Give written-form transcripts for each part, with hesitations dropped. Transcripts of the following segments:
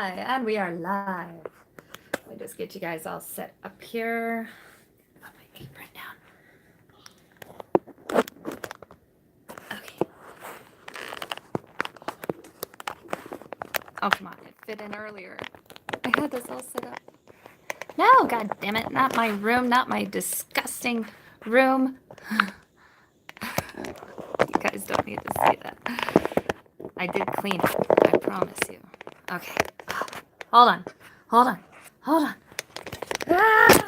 Hi, and we are live. Let me just get you guys all set up here. Put my apron down. Okay. Oh, come on. It fit in earlier. I had this all set up. No, god damn it. Not my room. Not my disgusting room. You guys don't need to see that. I did clean it. I promise you. Okay. Hold on. Hold on. Hold on. Ah! God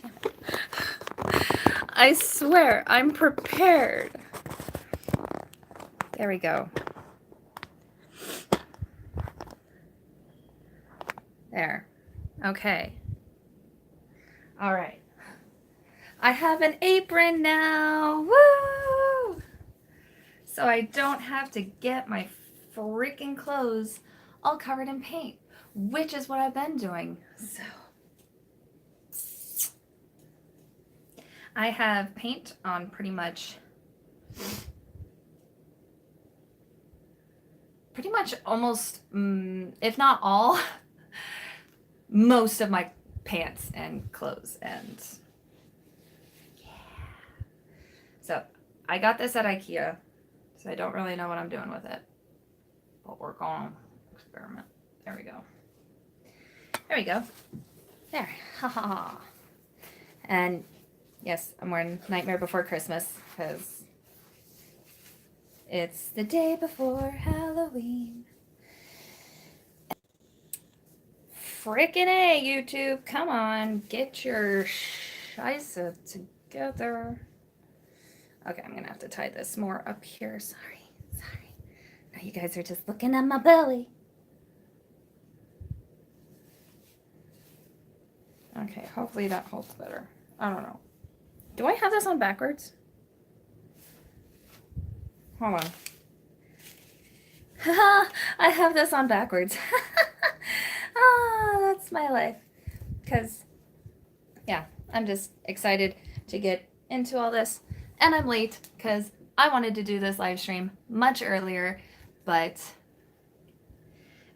damn it. I swear, I'm prepared. There we go. There. Okay. All right. I have an apron now. Woo! So I don't have to get my freaking clothes all covered in paint, which is what I've been doing. So I have paint on pretty much almost, if not all, most of my pants and clothes. And yeah. So I got this at IKEA, so I don't really know what I'm doing with it, but we're going to experiment. There we go. There we go. There. Ha ha ha. And yes, I'm wearing Nightmare Before Christmas because it's the day before Halloween. Frickin' A, YouTube. Come on. Get your scheisse together. Okay, I'm going to have to tie this more up here. Sorry. Now you guys are just looking at my belly. Okay, hopefully that holds better. I don't know. Do I have this on backwards? Hold on. I have this on backwards. That's my life. Because, yeah, I'm just excited to get into all this. And I'm late because I wanted to do this live stream much earlier, but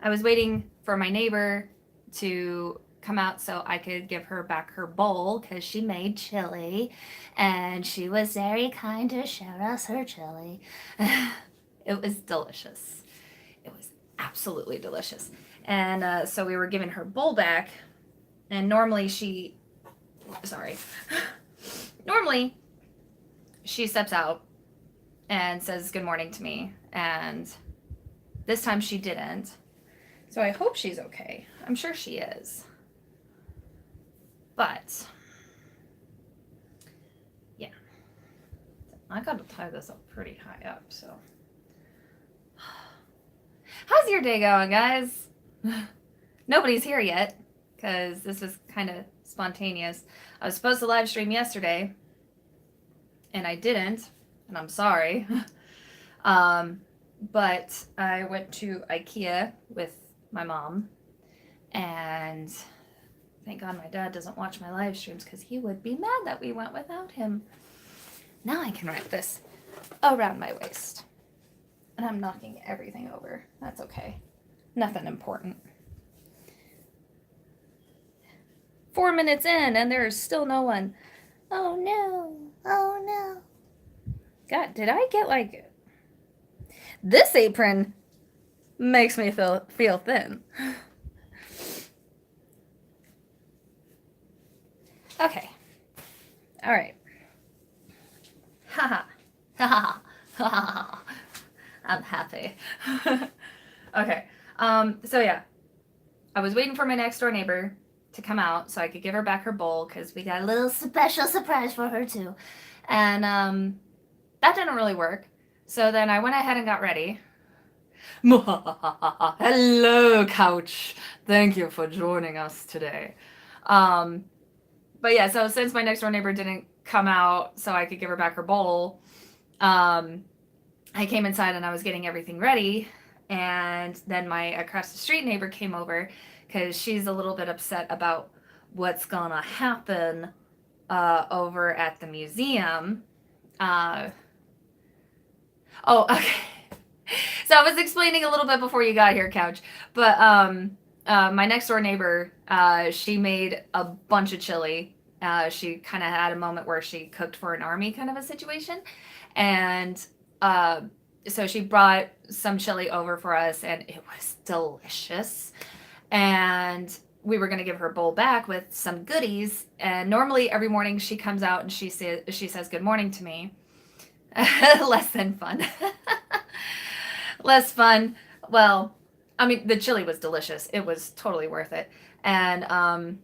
I was waiting for my neighbor to come out so I could give her back her bowl because she made chili and she was very kind to share us her chili. It was delicious. It was absolutely delicious. And so we were giving her bowl back, and normally she steps out and says good morning to me, and this time she didn't. So I hope she's okay. I'm sure she is. But, yeah. I gotta tie this up pretty high up, so. How's your day going, guys? Nobody's here yet, because this was kind of spontaneous. I was supposed to live stream yesterday, and I didn't, and I'm sorry. But I went to IKEA with my mom, and thank God my dad doesn't watch my live streams because he would be mad that we went without him. Now I can wrap this around my waist. And I'm knocking everything over. That's okay. Nothing important. 4 minutes in and there's still no one. Oh no. Oh no. God, did I get like... This apron makes me feel thin. Okay. All right. Ha ha. Ha. I'm happy. Okay. So yeah. I was waiting for my next door neighbor to come out so I could give her back her bowl because we got a little special surprise for her too. And that didn't really work. So then I went ahead and got ready. Hello, couch. Thank you for joining us today. But yeah, so since my next door neighbor didn't come out so I could give her back her bowl, I came inside and I was getting everything ready. And then my across the street neighbor came over because she's a little bit upset about what's gonna happen over at the museum. Oh, okay. So I was explaining a little bit before you got here, Couch. But my next door neighbor, she made a bunch of chili. She kind of had a moment where she cooked for an army kind of a situation. And uh, so she brought some chili over for us, and it was delicious. And we were going to give her a bowl back with some goodies. And normally every morning she comes out and she says good morning to me. Less than fun. Less fun. Well, I mean, the chili was delicious. It was totally worth it. And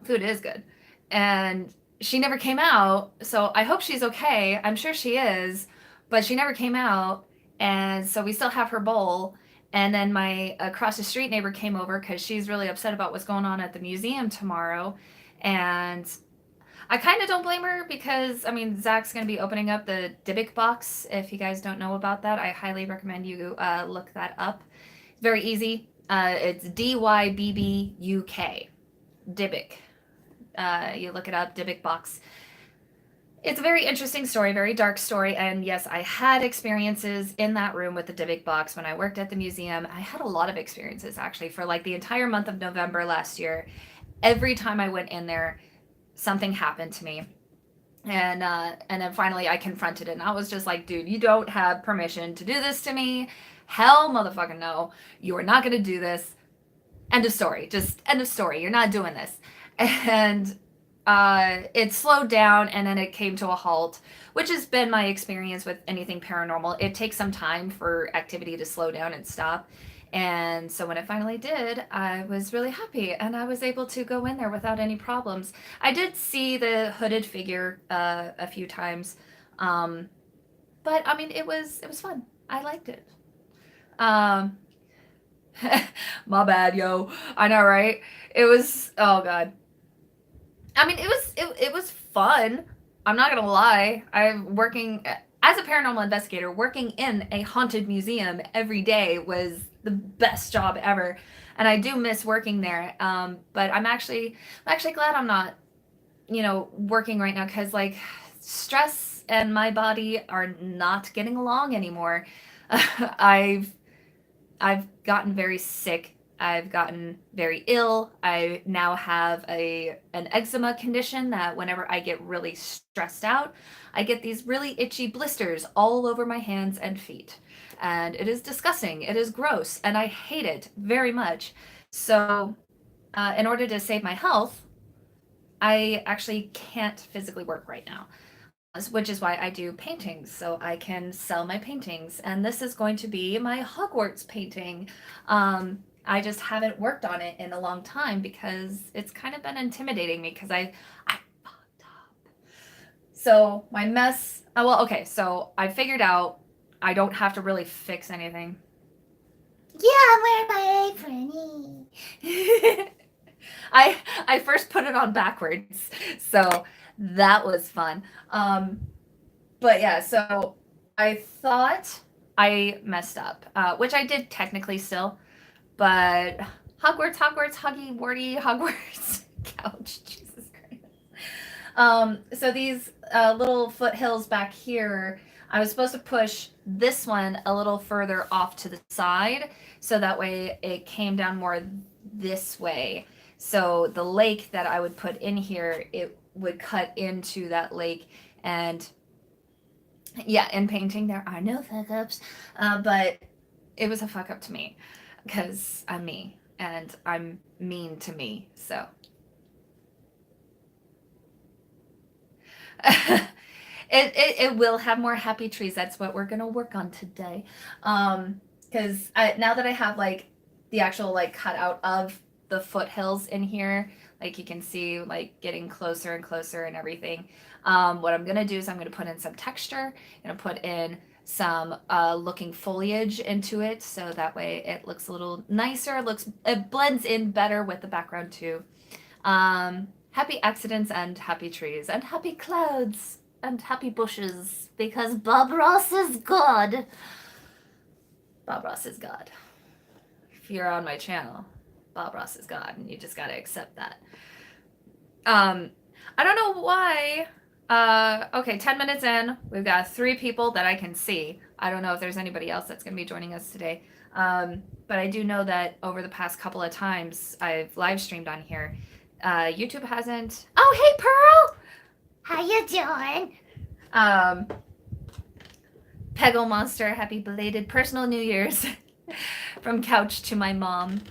food is good. And she never came out, so I hope she's okay. I'm sure she is, but she never came out. And so we still have her bowl. And then my across the street neighbor came over because she's really upset about what's going on at the museum tomorrow. And I kind of don't blame her because, I mean, Zach's going to be opening up the Dybbuk box. If you guys don't know about that, I highly recommend you look that up. It's very easy. It's Dybbuk. Dybbuk. You look it up, Dybbuk box. It's a very interesting story, very dark story. And yes, I had experiences in that room with the Dybbuk box when I worked at the museum. I had a lot of experiences actually for like the entire month of November last year. Every time I went in there, something happened to me. And then finally I confronted it and I was just like, dude, you don't have permission to do this to me. Hell motherfucking no. You are not gonna do this. End of story. Just end of story. You're not doing this. And it slowed down and then it came to a halt, which has been my experience with anything paranormal. It takes some time for activity to slow down and stop. And so when it finally did, I was really happy and I was able to go in there without any problems. I did see the hooded figure a few times. But I mean, it was fun. I liked it. Um, my bad, yo. I know, right? It was, oh God. I mean, it was fun. I'm not gonna lie. I'm working as a paranormal investigator. Working in a haunted museum every day was the best job ever, and I do miss working there. But I'm actually glad I'm not, working right now because like stress and my body are not getting along anymore. I've I've gotten very sick. I've gotten very ill. I now have an eczema condition that whenever I get really stressed out, I get these really itchy blisters all over my hands and feet. And it is disgusting. It is gross, and I hate it very much. So, in order to save my health, I actually can't physically work right now, which is why I do paintings, so I can sell my paintings. And this is going to be my Hogwarts painting. I just haven't worked on it in a long time because it's kind of been intimidating me because I fucked up. So my mess. Oh, well, okay. So I figured out I don't have to really fix anything. Yeah, I'm wearing my apron. I first put it on backwards, so that was fun. But yeah, so I thought I messed up, which I did technically still, but Hogwarts, Huggy, Warty, Hogwarts, couch, Jesus Christ. So these little foothills back here, I was supposed to push this one a little further off to the side, so that way it came down more this way. So the lake that I would put in here, it would cut into that lake. And yeah, in painting there are no fuck ups, but it was a fuck up to me because I'm me and I'm mean to me. So it will have more happy trees. That's what we're gonna work on today. Because now that I have like the actual like cutout of the foothills in here, like you can see like getting closer and closer and everything. What I'm gonna do is I'm gonna put in some texture. I'm gonna put in some looking foliage into it, so that way it looks a little nicer. It blends in better with the background too. Happy accidents and happy trees and happy clouds and happy bushes because Bob Ross is God. Bob Ross is God. If you're on my channel, Bob Ross is God, and you just gotta accept that. I don't know why. Okay, 10 minutes in, we've got 3 people that I can see. I don't know if there's anybody else that's going to be joining us today. But I do know that over the past couple of times I've live streamed on here, YouTube hasn't. Oh, hey, Pearl! How you doing? Peggle Monster, happy belated personal New Year's from couch to my mom.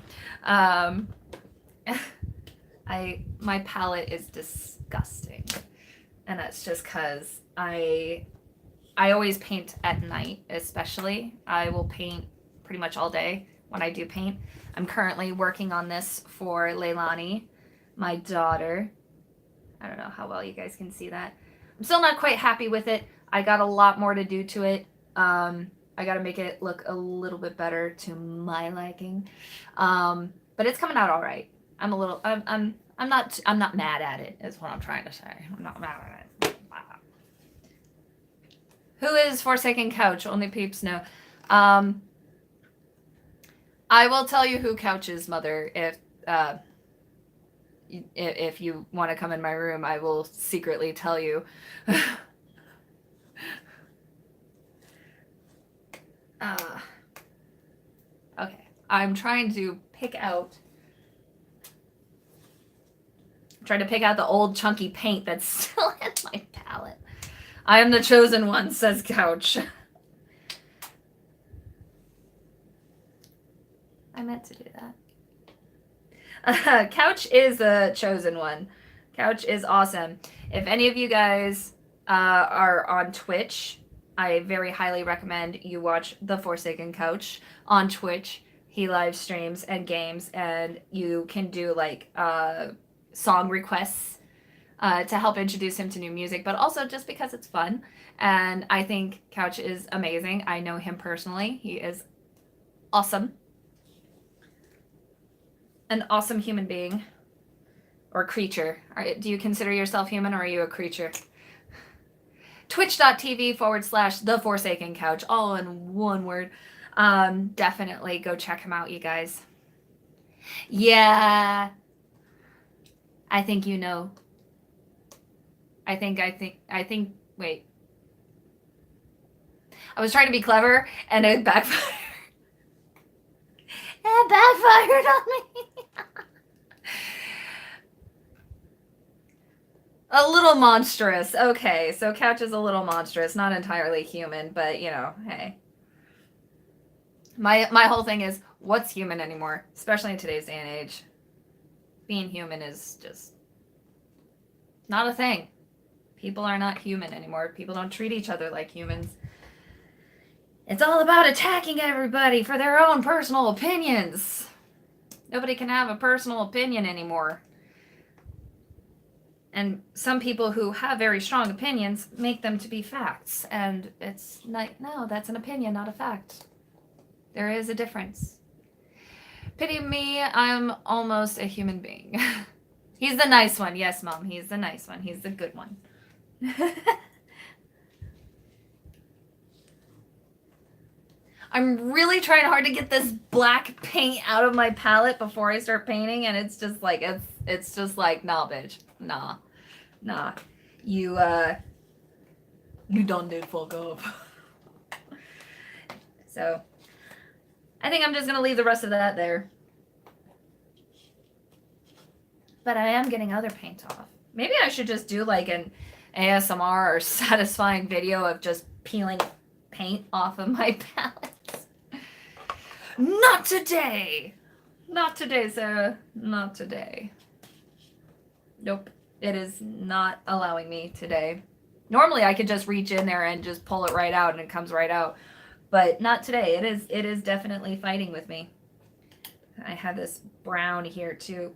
My palette is disgusting, and that's just because I always paint at night. Especially I will paint pretty much all day when I do paint. I'm currently working on this for Leilani, my daughter. I don't know how well you guys can see that. I'm still not quite happy with it. I got a lot more to do to it. I got to make it look a little bit better to my liking. But it's coming out all right. I'm not mad at it, is what I'm trying to say. I'm not mad at it. Who is Forsaken Couch? Only peeps know. I will tell you who Couch is, Mother. If you want to come in my room, I will secretly tell you. Okay. I'm trying to pick out the old chunky paint that's still in my palette. I am the chosen one, says Couch. I meant to do that. Couch is the chosen one. Couch is awesome. If any of you guys are on Twitch, I very highly recommend you watch The Forsaken Couch on Twitch. He live streams and games, and you can do like song requests to help introduce him to new music, but also just because it's fun. And I think Couch is amazing. I know him personally. He is awesome. An awesome human being. Or creature. Do you consider yourself human, or are you a creature? Twitch.tv/The Forsaken Couch, all in one word. Definitely go check him out, you guys. Yeah. I think you know. I think, wait. I was trying to be clever, and it backfired. It backfired on me. A little monstrous. Okay, so Couch is a little monstrous. Not entirely human, but, you know, hey. My whole thing is, what's human anymore? Especially in today's day and age. Being human is just not a thing. People are not human anymore. People don't treat each other like humans. It's all about attacking everybody for their own personal opinions. Nobody can have a personal opinion anymore. And some people who have very strong opinions make them to be facts. And it's like, no, that's an opinion, not a fact. There is a difference. Pity me, I'm almost a human being. He's the nice one. Yes, Mom, he's the nice one. He's the good one. I'm really trying hard to get this black paint out of my palette before I start painting, and it's just like, it's just like, nah, bitch. Nah. You done did fuck up. So, I think I'm just gonna leave the rest of that there. But I am getting other paint off. Maybe I should just do like an ASMR or satisfying video of just peeling paint off of my palettes. Not today! Not today, Sarah. Not today. Nope. It is not allowing me today. Normally I could just reach in there and just pull it right out and it comes right out. But not today. It is definitely fighting with me. I have this brown here too.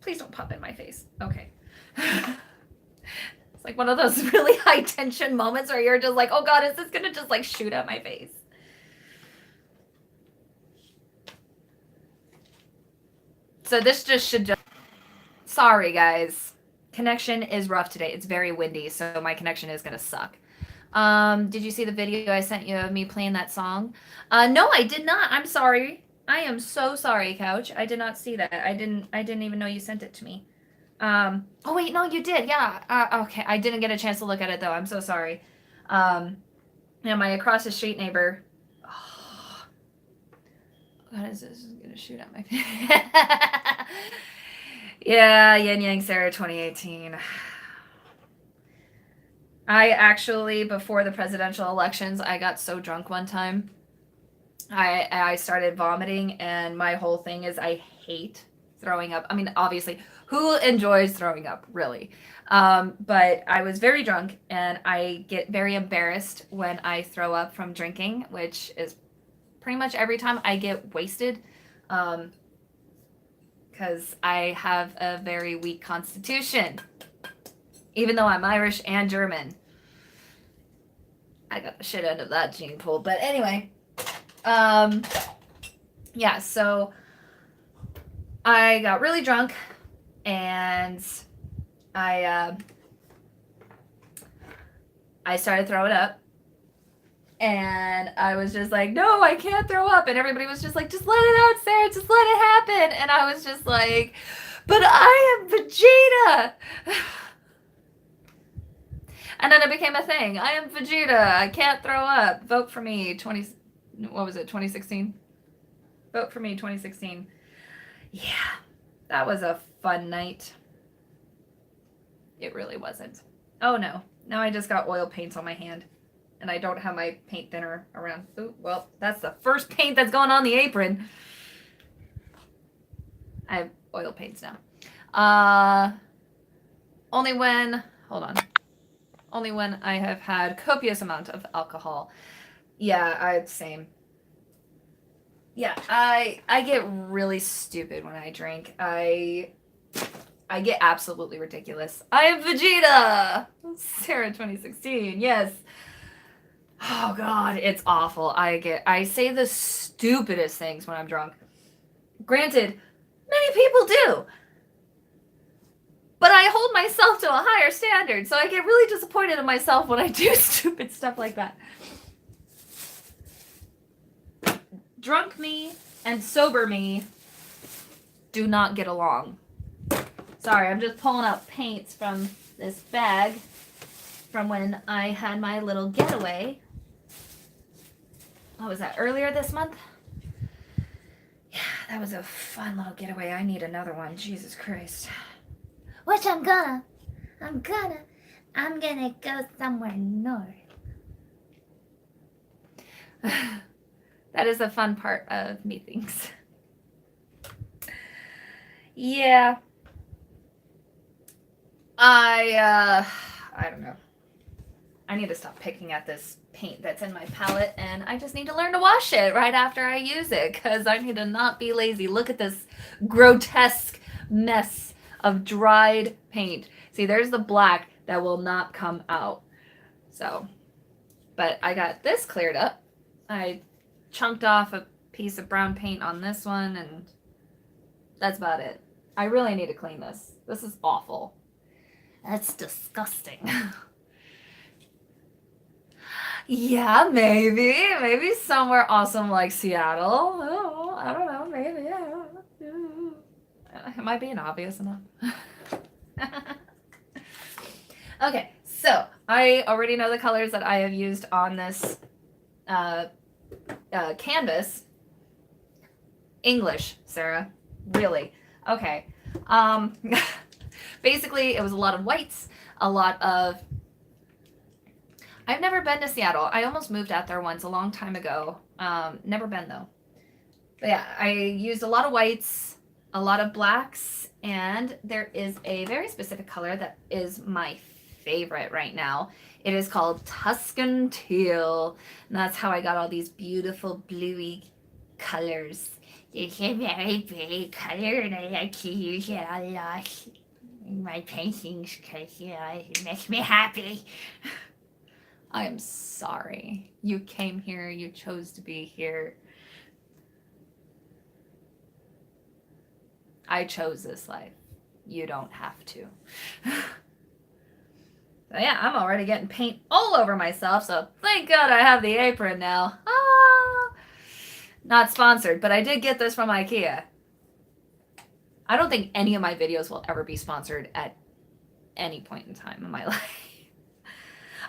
Please don't pop in my face. Okay. It's like one of those really high tension moments where you're just like, oh God, is this gonna just like shoot at my face? So this just should just... Sorry, guys. Connection is rough today. It's very windy, so my connection is gonna suck. Did you see the video I sent you of me playing that song? No, I did not. I'm sorry. I am so sorry, Couch. I did not see that. I didn't even know you sent it to me. Oh wait, no, you did. Yeah. Okay. I didn't get a chance to look at it though. I'm so sorry. My across the street neighbor. Oh, what is this? Gonna shoot at my face. Yeah, Yinyangsara 2018. I actually, before the presidential elections, I got so drunk one time. I started vomiting, and my whole thing is I hate throwing up. I mean, obviously, who enjoys throwing up, really? But I was very drunk, and I get very embarrassed when I throw up from drinking, which is pretty much every time I get wasted. Because I have a very weak constitution. Even though I'm Irish and German. I got the shit end of that gene pool. But anyway. Yeah, so I got really drunk. And I started throwing up. And I was just like, no, I can't throw up. And everybody was just like, just let it out, Sarah. Just let it happen. And I was just like, but I am Vegeta. And then it became a thing. I am Vegeta. I can't throw up. Vote for me. 2016? Vote for me, 2016. Yeah, that was a fun night. It really wasn't. Oh, no. Now I just got oil paints on my hand. And I don't have my paint thinner around. Ooh, well, that's the first paint that's gone on the apron. I have oil paints now. Only when I have had copious amount of alcohol. Yeah, same. Yeah, I get really stupid when I drink. I get absolutely ridiculous. I am Vegeta! Sarah 2016, yes. Oh God, it's awful. I say the stupidest things when I'm drunk. Granted, many people do. But I hold myself to a higher standard, so I get really disappointed in myself when I do stupid stuff like that. Drunk me and sober me do not get along. Sorry, I'm just pulling out paints from this bag from when I had my little getaway. What was that, earlier this month? Yeah, that was a fun little getaway. I need another one. Jesus Christ. Which I'm gonna go somewhere north. That is a fun part of me things. Yeah. I don't know. I need to stop picking at this paint that's in my palette, and I just need to learn to wash it right after I use it, because I need to not be lazy. Look at this grotesque mess of dried paint. See, there's the black that will not come out. So, but I got this cleared up. I chunked off a piece of brown paint on this one, and that's about it. I really need to clean this. This is awful. That's disgusting. Yeah, maybe somewhere awesome like Seattle. Oh, I don't know, maybe, yeah. Am I being obvious enough? Okay, so I already know the colors that I have used on this canvas. English, Sarah, really. Okay. Basically, it was a lot of whites, a lot of... I've never been to Seattle. I almost moved out there once a long time ago. Never been, though. But yeah, I used a lot of whites, a lot of blacks, and there is a very specific color that is my favorite right now. It is called Tuscan Teal, and that's how I got all these beautiful bluey colors. It's a very pretty color, and I like to use it a lot in my paintings because, you know, it makes me happy. I am sorry. You came here, you chose to be here. I chose this life. You don't have to. So yeah, I'm already getting paint all over myself, so thank God I have the apron now. Ah! Not sponsored, but I did get this from IKEA. I don't think any of my videos will ever be sponsored at any point in time in my life.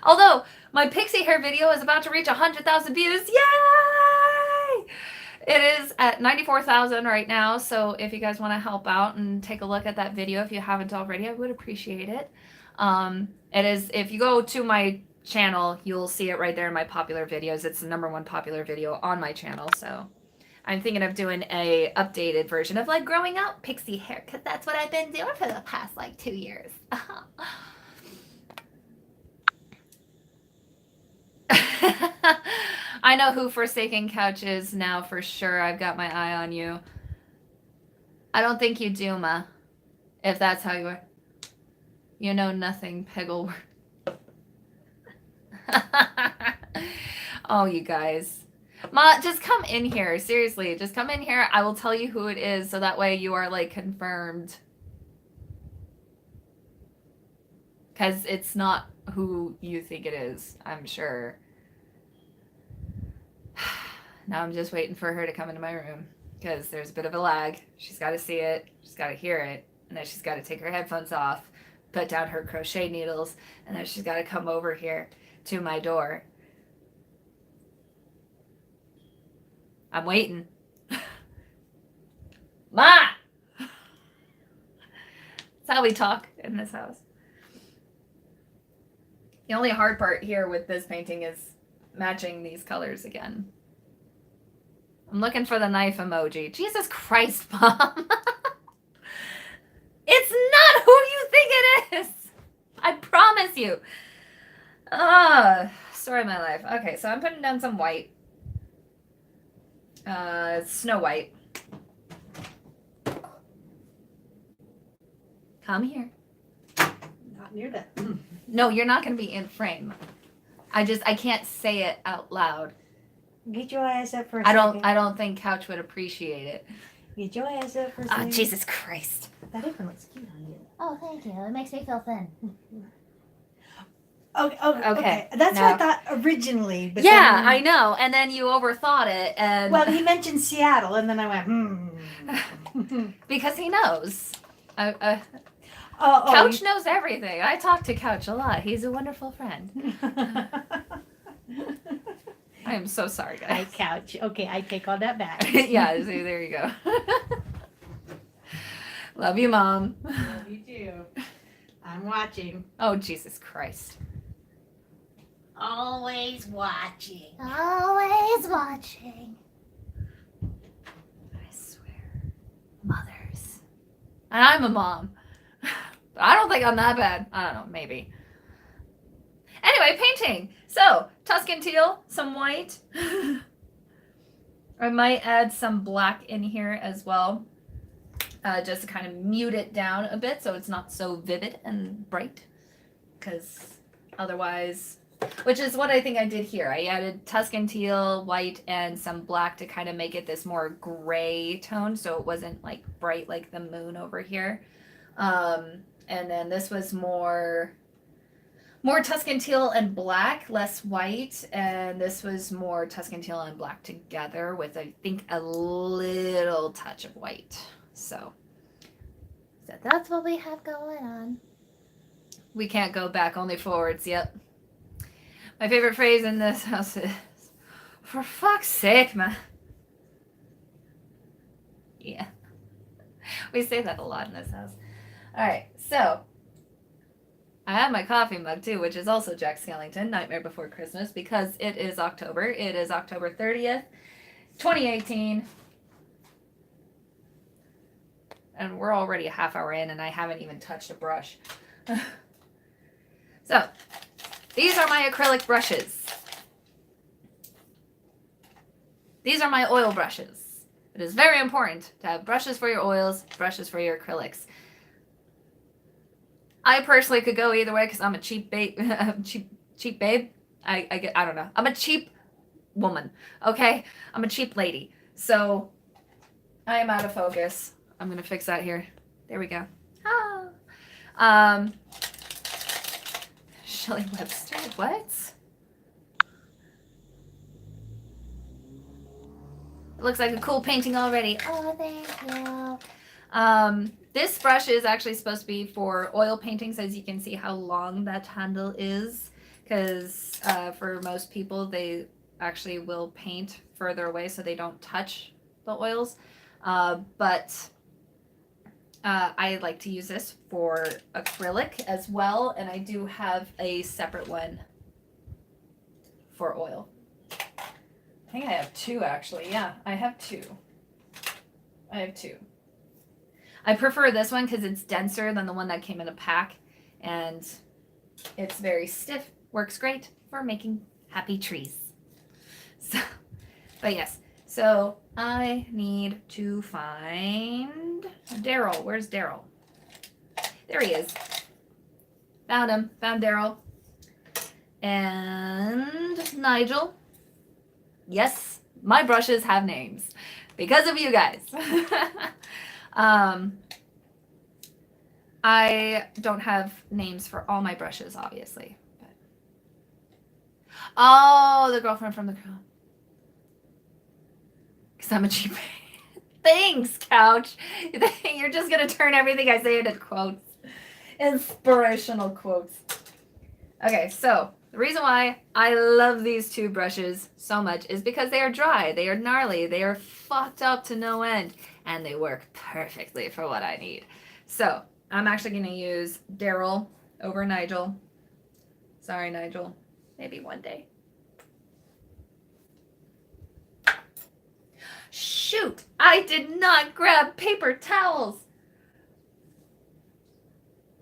Although my pixie hair video is about to reach 100,000 views. Yay! It is at 94,000 right now. So if you guys want to help out and take a look at that video, if you haven't already, I would appreciate it. It is, if you go to my channel, you'll see it right there in my popular videos. It's the #1 popular video on my channel. So I'm thinking of doing a updated version of like growing out pixie hair, because that's what I've been doing for the past like 2 years. I know who Forsaken Couch is now for sure. I've got my eye on you. I don't think you do, Ma. If that's how you are. You know nothing, Peggle. Oh, you guys. Ma, just come in here. Seriously, just come in here. I will tell you who it is, so that way you are, like, confirmed. Because it's not who you think it is, I'm sure. Now I'm just waiting for her to come into my room, because there's a bit of a lag. She's got to see it. She's got to hear it. And then she's got to take her headphones off, put down her crochet needles, and then she's got to come over here to my door. I'm waiting. Ma! That's how we talk in this house. The only hard part here with this painting is matching these colors again. I'm looking for the knife emoji. Jesus Christ, Mom. It's not who you think it is. I promise you. Story of my life. Okay, so I'm putting down some white. Snow White. Come here. Not near that. No, you're not going to be in frame. I can't say it out loud. Get your ass up for a I second. don't think Couch would appreciate it. Get your ass up for a second. Oh, Jesus Christ. That apron looks cute on you. Oh, thank you. It makes me feel thin. Okay. That's what I thought originally. But Yeah, then, I know. And then you overthought it, and well, he mentioned Seattle, and then I went, because he knows. Oh, Couch knows everything. I talk to Couch a lot. He's a wonderful friend. I am so sorry, guys. Hi, Couch. Okay, I take all that back. Yeah, see, there you go. Love you, Mom. Love you too. I'm watching. Oh, Jesus Christ. Always watching. Always watching. I swear. Mothers. And I'm a mom. But I don't think I'm that bad. I don't know, maybe. Anyway, painting. So, Tuscan teal, some white. I might add some black in here as well. Just to kind of mute it down a bit so it's not so vivid and bright. Because otherwise... Which is what I think I did here. I added Tuscan teal, white, and some black to kind of make it this more gray tone, so it wasn't like bright like the moon over here. And then this was more Tuscan teal and black, less white, and this was more Tuscan teal and black together with, I think, a little touch of white. So that's what we have going on. We can't go back, only forwards. Yep. My favorite phrase in this house is, for fuck's sake, man. Yeah. We say that a lot in this house. Alright, so I have my coffee mug too, which is also Jack Skellington, Nightmare Before Christmas, because it is October. It is October 30th, 2018. And we're already a half hour in and I haven't even touched a brush. So, these are my acrylic brushes. These are my oil brushes. It is very important to have brushes for your oils, brushes for your acrylics. I personally could go either way because I'm a cheap babe. cheap babe. I don't know. I'm a cheap woman. Okay, I'm a cheap lady. So I am out of focus. I'm gonna fix that here. There we go. Shelley Webster. What? It looks like a cool painting already. Oh, thank you. This brush is actually supposed to be for oil paintings, as you can see how long that handle is, because for most people, they actually will paint further away so they don't touch the oils. But I like to use this for acrylic as well, and I do have a separate one for oil. I think I have two actually. Yeah, I have two. I prefer this one because it's denser than the one that came in a pack, and it's very stiff. Works great for making happy trees. So, but yes. So I need to find Daryl. Where's Daryl? There he is. Found him. Found Daryl. And Nigel. Yes, my brushes have names because of you guys. I don't have names for all my brushes, obviously. But... Oh, the girlfriend from the girl. Because I'm a cheap. Thanks, Couch. You're just going to turn everything I say into quotes. Inspirational quotes. Okay, so the reason why I love these two brushes so much is because they are dry, they are gnarly, they are fucked up to no end, and they work perfectly for what I need. So I'm actually going to use Daryl over Nigel. Sorry, Nigel. Maybe one day. Shoot! I did not grab paper towels!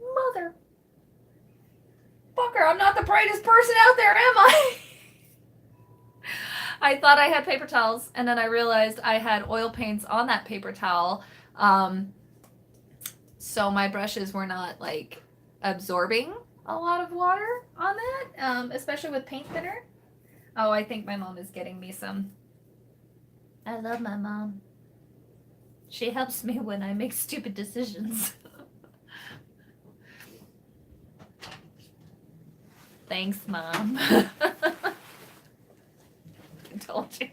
Mother... Fucker, I'm not the brightest person out there, am I? I thought I had paper towels, and then I realized I had oil paints on that paper towel. So my brushes were not, like, absorbing a lot of water on that, especially with paint thinner. Oh, I think my mom is getting me some. I love my mom. She helps me when I make stupid decisions. Thanks, Mom. I told you.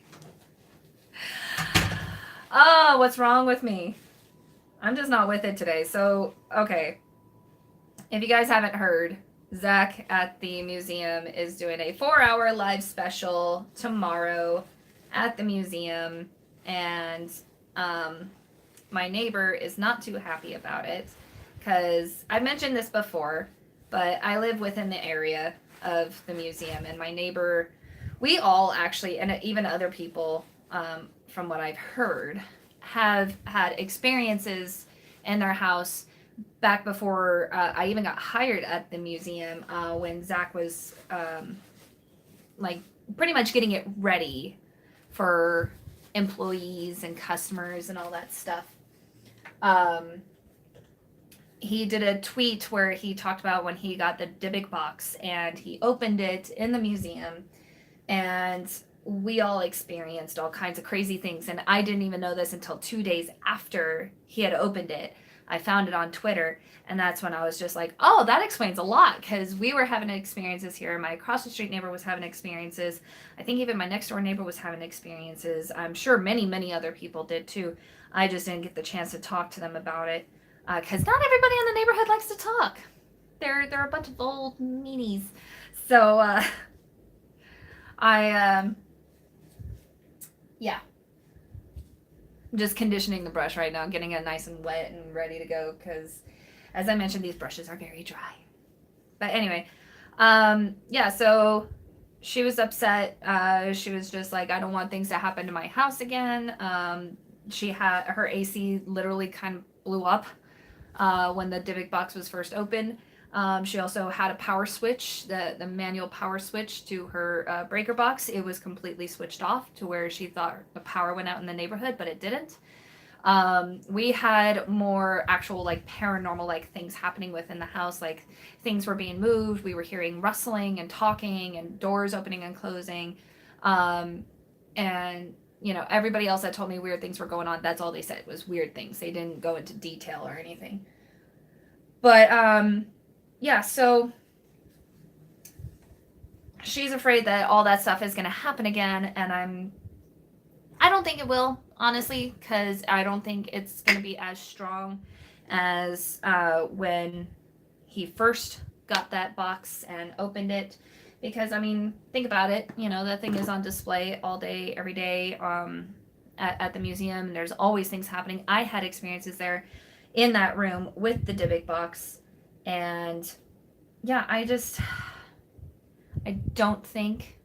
Oh, what's wrong with me? I'm just not with it today. So, okay. If you guys haven't heard, Zach at the museum is doing a 4-hour live special tomorrow at the museum. And my neighbor is not too happy about it because I mentioned this before, but I live within the area of the museum, and my neighbor, we all actually, and even other people, from what I've heard, have had experiences in their house back before I even got hired at the museum, when Zach was like pretty much getting it ready for employees and customers and all that stuff. He did a tweet where he talked about when he got the Dybbuk box and he opened it in the museum, and we all experienced all kinds of crazy things. And I didn't even know this until 2 days after he had opened it. I found it on Twitter, and that's when I was just like, oh, that explains a lot, because we were having experiences here. My across the street neighbor was having experiences. I think even my next door neighbor was having experiences. I'm sure many, many other people did too. I just didn't get the chance to talk to them about it. Because not everybody in the neighborhood likes to talk. They're a bunch of old meanies. So, yeah. I'm just conditioning the brush right now, getting it nice and wet and ready to go, because, as I mentioned, these brushes are very dry. But anyway, yeah, so she was upset. She was just like, I don't want things to happen to my house again. She had, her AC literally kind of blew up when the Dybbuk box was first opened. She also had a power switch, the manual power switch to her breaker box. It was completely switched off to where she thought the power went out in the neighborhood, but it didn't. We had more actual like paranormal like things happening within the house, like things were being moved. We were hearing rustling and talking and doors opening and closing. And you know, everybody else that told me weird things were going on, that's all they said was weird things. They didn't go into detail or anything. But yeah, so she's afraid that all that stuff is going to happen again, and I don't think it will, honestly, because I don't think it's going to be as strong as when he first got that box and opened it, Because, I mean, think about it. You know, that thing is on display all day, every day at the museum. And there's always things happening. I had experiences there in that room with the Dybbuk box. And yeah, I don't think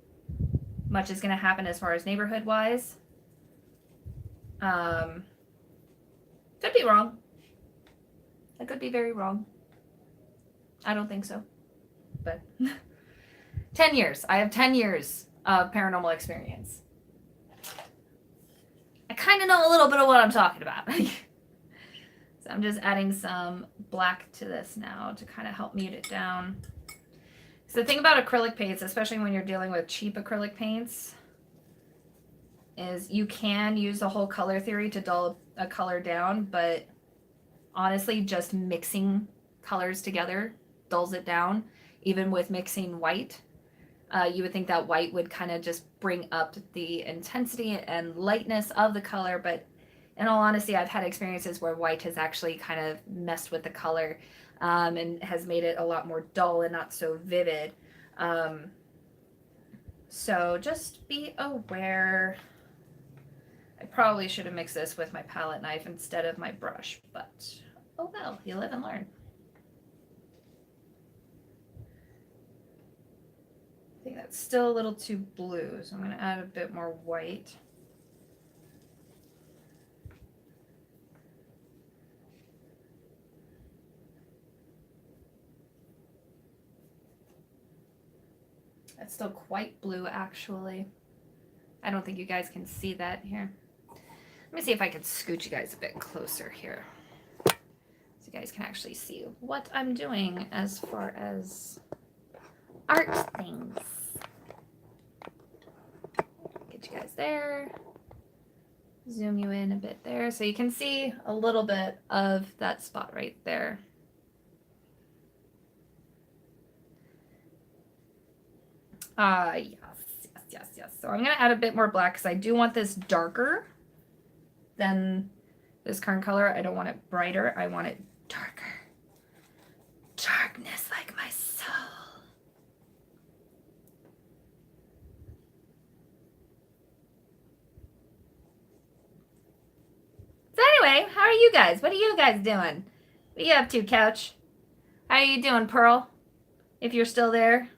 much is going to happen as far as neighborhood wise. Could be wrong. I could be very wrong. I don't think so. But 10 years. I have 10 years of paranormal experience. I kind of know a little bit of what I'm talking about. So I'm just adding some black to this now to kind of help mute it down. So the thing about acrylic paints, especially when you're dealing with cheap acrylic paints, is you can use the whole color theory to dull a color down, but honestly, just mixing colors together dulls it down. Even with mixing white, you would think that white would kind of just bring up the intensity and lightness of the color, but in all honesty, I've had experiences where white has actually kind of messed with the color and has made it a lot more dull and not so vivid. So just be aware. I probably should have mixed this with my palette knife instead of my brush, but oh well, you live and learn. I think that's still a little too blue, so I'm going to add a bit more white. That's still quite blue, actually. I don't think you guys can see that here. Let me see if I can scoot you guys a bit closer here, so you guys can actually see what I'm doing as far as art things. Get you guys there. Zoom you in a bit there so you can see a little bit of that spot right there. Yes. So I'm going to add a bit more black because I do want this darker than this current color. I don't want it brighter. I want it darker. Darkness like my soul. So anyway, how are you guys? What are you guys doing? What are you up to, Couch? How are you doing, Pearl? If you're still there.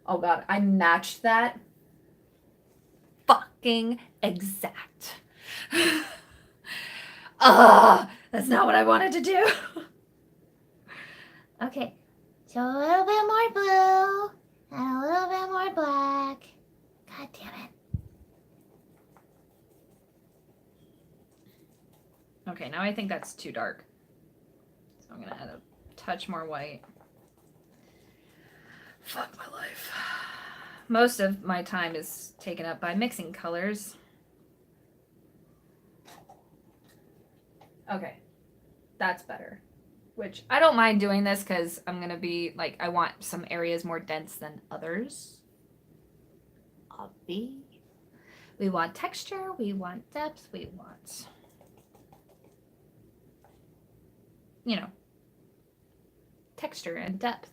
Oh god, I matched that fucking exact. Ugh, that's not what I wanted to do. Okay, so a little bit more blue and a little bit more black. God damn it. Okay, now I think that's too dark. So I'm gonna add a touch more white. Fuck my life. Most of my time is taken up by mixing colors. Okay, that's better. Which, I don't mind doing this because I'm going to be, like, I want some areas more dense than others. Obvi. We want texture, we want depth, we want, you know, texture and depth.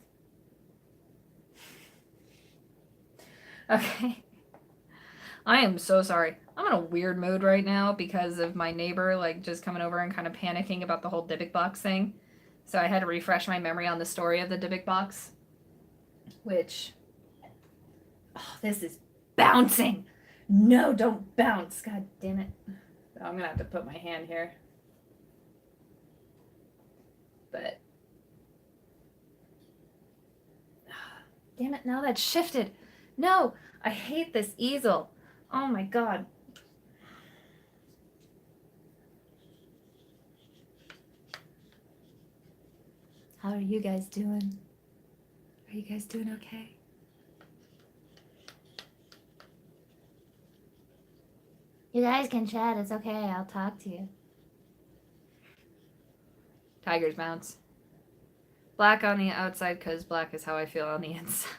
Okay. I am so sorry. I'm in a weird mood right now because of my neighbor, like, just coming over and kind of panicking about the whole Dybbuk box thing. So I had to refresh my memory on the story of the Dybbuk box. Which... Oh, this is bouncing! No, don't bounce! God damn it. I'm gonna have to put my hand here. But... Damn it, now that's shifted. No! I hate this easel. Oh my god. How are you guys doing? Are you guys doing okay? You guys can chat. It's okay. I'll talk to you. Tigers bounce. Black on the outside because black is how I feel on the inside.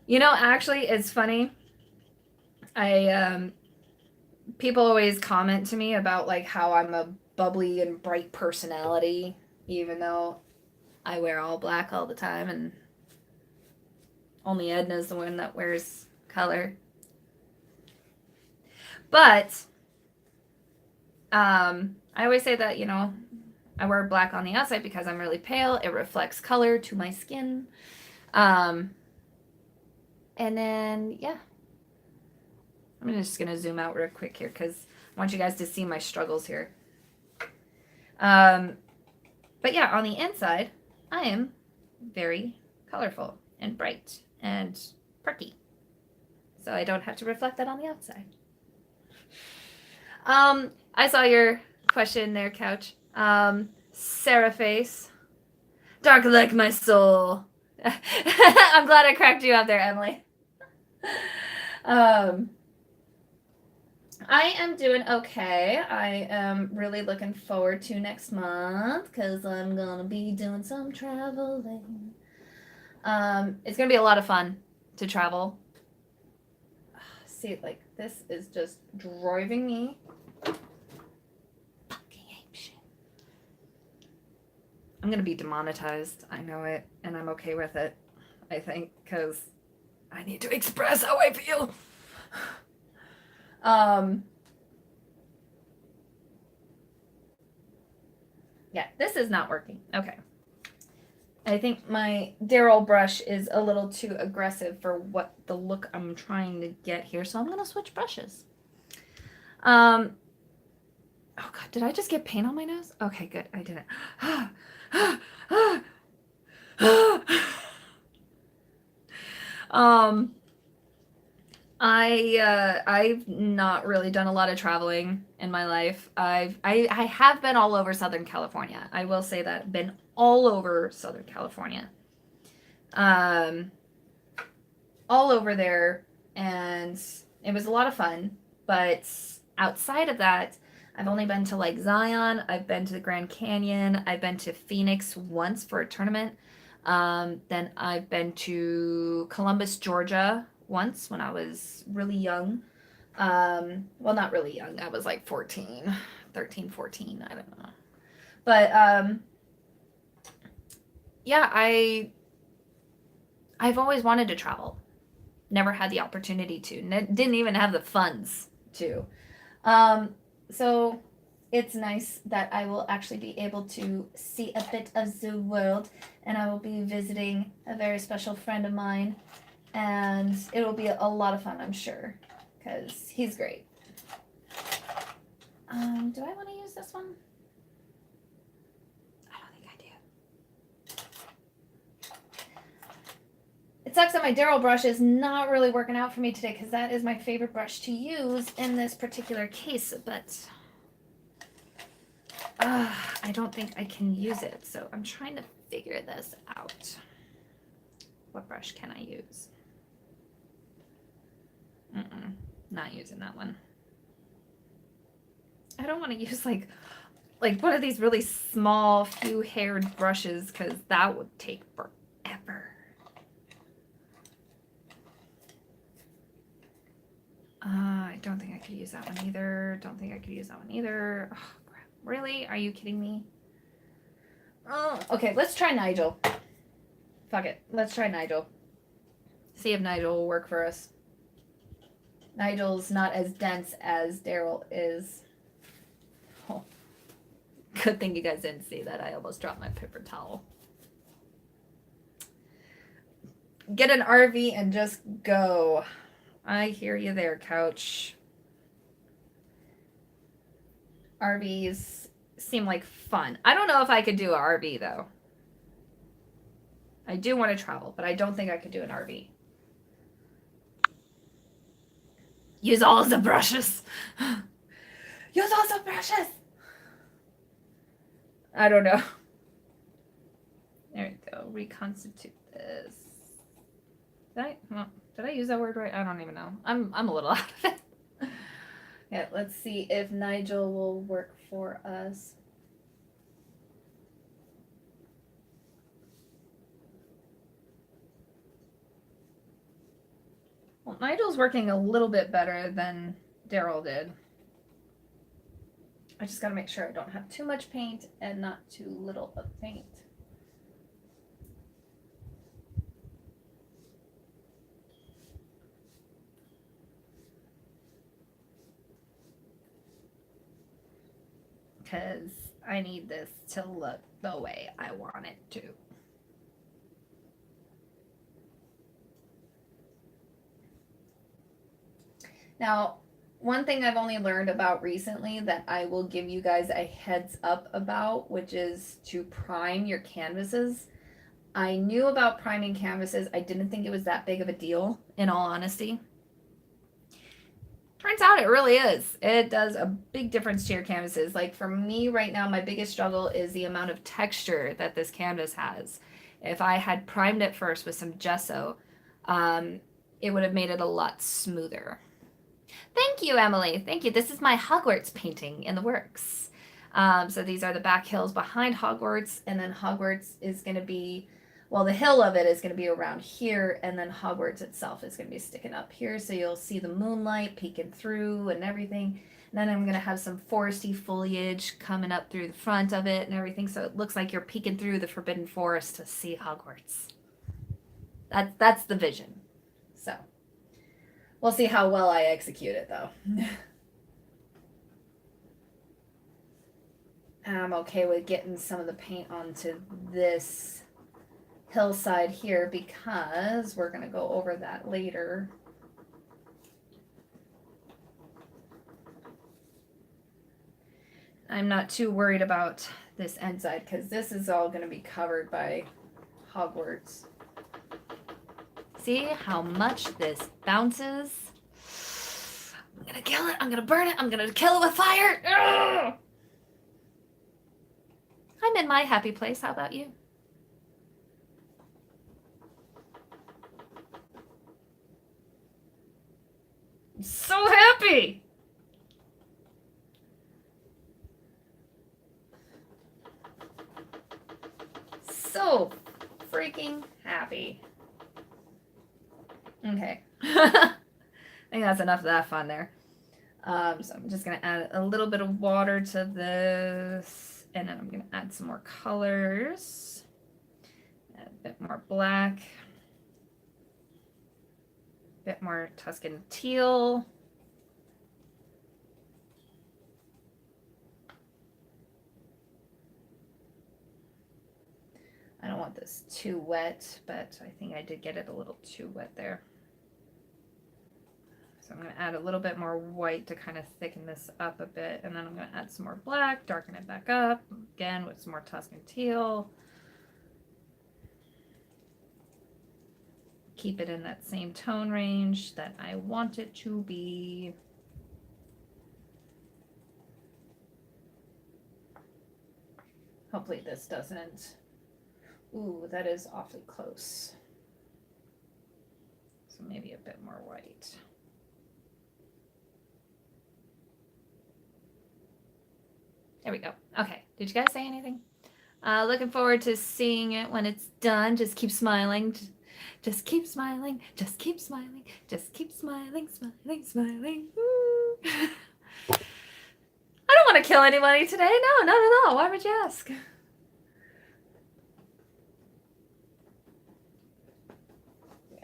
You know, actually, it's funny. People always comment to me about, like, how I'm a bubbly and bright personality, even though I wear all black all the time, and only Edna's the one that wears color. But I always say that, you know, I wear black on the outside because I'm really pale. It reflects color to my skin. And then, yeah. I'm just going to zoom out real quick here because I want you guys to see my struggles here. But yeah, on the inside, I am very colorful and bright and perky. So I don't have to reflect that on the outside. I saw your question there, Couch. Sarah Face. Dark like my soul. I'm glad I cracked you up there, Emily. I am doing okay. I am really looking forward to next month because I'm gonna be doing some traveling. It's gonna be a lot of fun to travel. See, like, this is just driving me fucking apeshit. I'm gonna be demonetized. I know it, and I'm okay with it. I think because I need to express how I feel. Yeah, this is not working. Okay. I think my Daryl brush is a little too aggressive for what the look I'm trying to get here, so I'm going to switch brushes. Oh God, did I just get paint on my nose? Okay, good. I didn't. I've not really done a lot of traveling in my life. I have been all over Southern California. I will say that. Been all over Southern California. All over there, and it was a lot of fun. But outside of that, I've only been to like Zion. I've been to the Grand Canyon. I've been to Phoenix once for a tournament. Then I've been to Columbus, Georgia once when I was really young. Well, not really young. I was like 13, 14. I don't know. But yeah, I've always wanted to travel. Never had the opportunity to. Didn't even have the funds to. So it's nice that I will actually be able to see a bit of the world, and I will be visiting a very special friend of mine, and it will be a lot of fun, I'm sure, because he's great. Do I want to use this one? I don't think I do. It sucks that my Daryl brush is not really working out for me today because that is my favorite brush to use in this particular case, but I don't think I can use it, so I'm trying to figure this out. What brush can I use? Not using that one. I don't want to use like one of these really small few-haired brushes because that would take forever. I don't think I could use that one either. Oh, crap. Really? Are you kidding me? Oh, okay, let's try Nigel. Fuck it. Let's try Nigel. See if Nigel will work for us. Nigel's not as dense as Daryl is. Oh. Good thing you guys didn't see that. I almost dropped my paper towel. Get an RV and just go. I hear you there, Couch. RVs seem like fun. I don't know if I could do an RV, though. I do want to travel, but I don't think I could do an RV. Use all the brushes. Use all the brushes. I don't know. There we go. Reconstitute this. Did I use that word right? I don't even know. I'm a little out of it. Yeah, let's see if Nigel will work for us. Well, Nigel's working a little bit better than Daryl did. I just gotta make sure I don't have too much paint and not too little of paint. because I need this to look the way I want it to. Now, one thing I've only learned about recently that I will give you guys a heads up about, which is to prime your canvases. I knew about priming canvases. I didn't think it was that big of a deal, in all honesty. Turns out it really is. It does a big difference to your canvases. Like for me right now, my biggest struggle is the amount of texture that this canvas has. If I had primed it first with some gesso, it would have made it a lot smoother. Thank you, Emily. Thank you. This is my Hogwarts painting in the works. So these are the back hills behind Hogwarts, and then Hogwarts is going to be, well, the hill of it is going to be around here, and then Hogwarts itself is going to be sticking up here, so you'll see the moonlight peeking through and everything. And then I'm going to have some foresty foliage coming up through the front of it and everything, so it looks like you're peeking through the Forbidden Forest to see Hogwarts. That's the vision. So we'll see how well I execute it, though. I'm okay with getting some of the paint onto this hillside here because we're going to go over that later. I'm not too worried about this end side because this is all going to be covered by Hogwarts. See how much this bounces? I'm going to kill it. I'm going to burn it. I'm going to kill it with fire. Ugh! I'm in my happy place. How about you? I'm so happy. So freaking happy. Okay. I think that's enough of that fun there. So I'm just going to add a little bit of water to this, and then I'm going to add some more colors. Add a bit more black. A bit more Tuscan teal. I don't want this too wet, but I think I did get it a little too wet there. So I'm going to add a little bit more white to kind of thicken this up a bit, and then I'm going to add some more black, darken it back up, again with some more Tuscan teal. Keep it in that same tone range that I want it to be. Hopefully this doesn't, ooh, that is awfully close. So maybe a bit more white. There we go. Okay, did you guys say anything? Looking forward to seeing it when it's done. Just keep smiling. Just keep smiling. Just keep smiling. Just keep smiling, smiling, smiling. Woo. I don't want to kill anybody today. No, not at all. Why would you ask?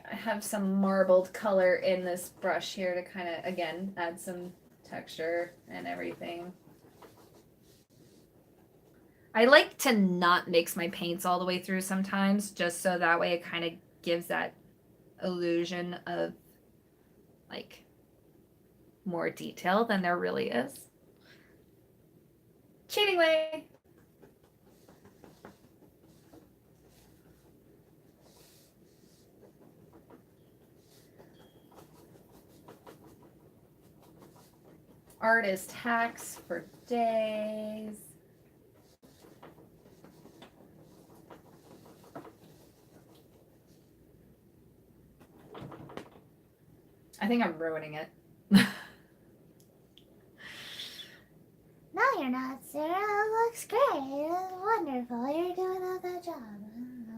I have some marbled color in this brush here to kind of, again, add some texture and everything. I like to not mix my paints all the way through sometimes, just so that way it kind of gives that illusion of like more detail than there really is. Cheating way. Artist hacks for days. I think I'm ruining it. No, you're not, Sarah. It looks great. It's wonderful. You're doing a good job.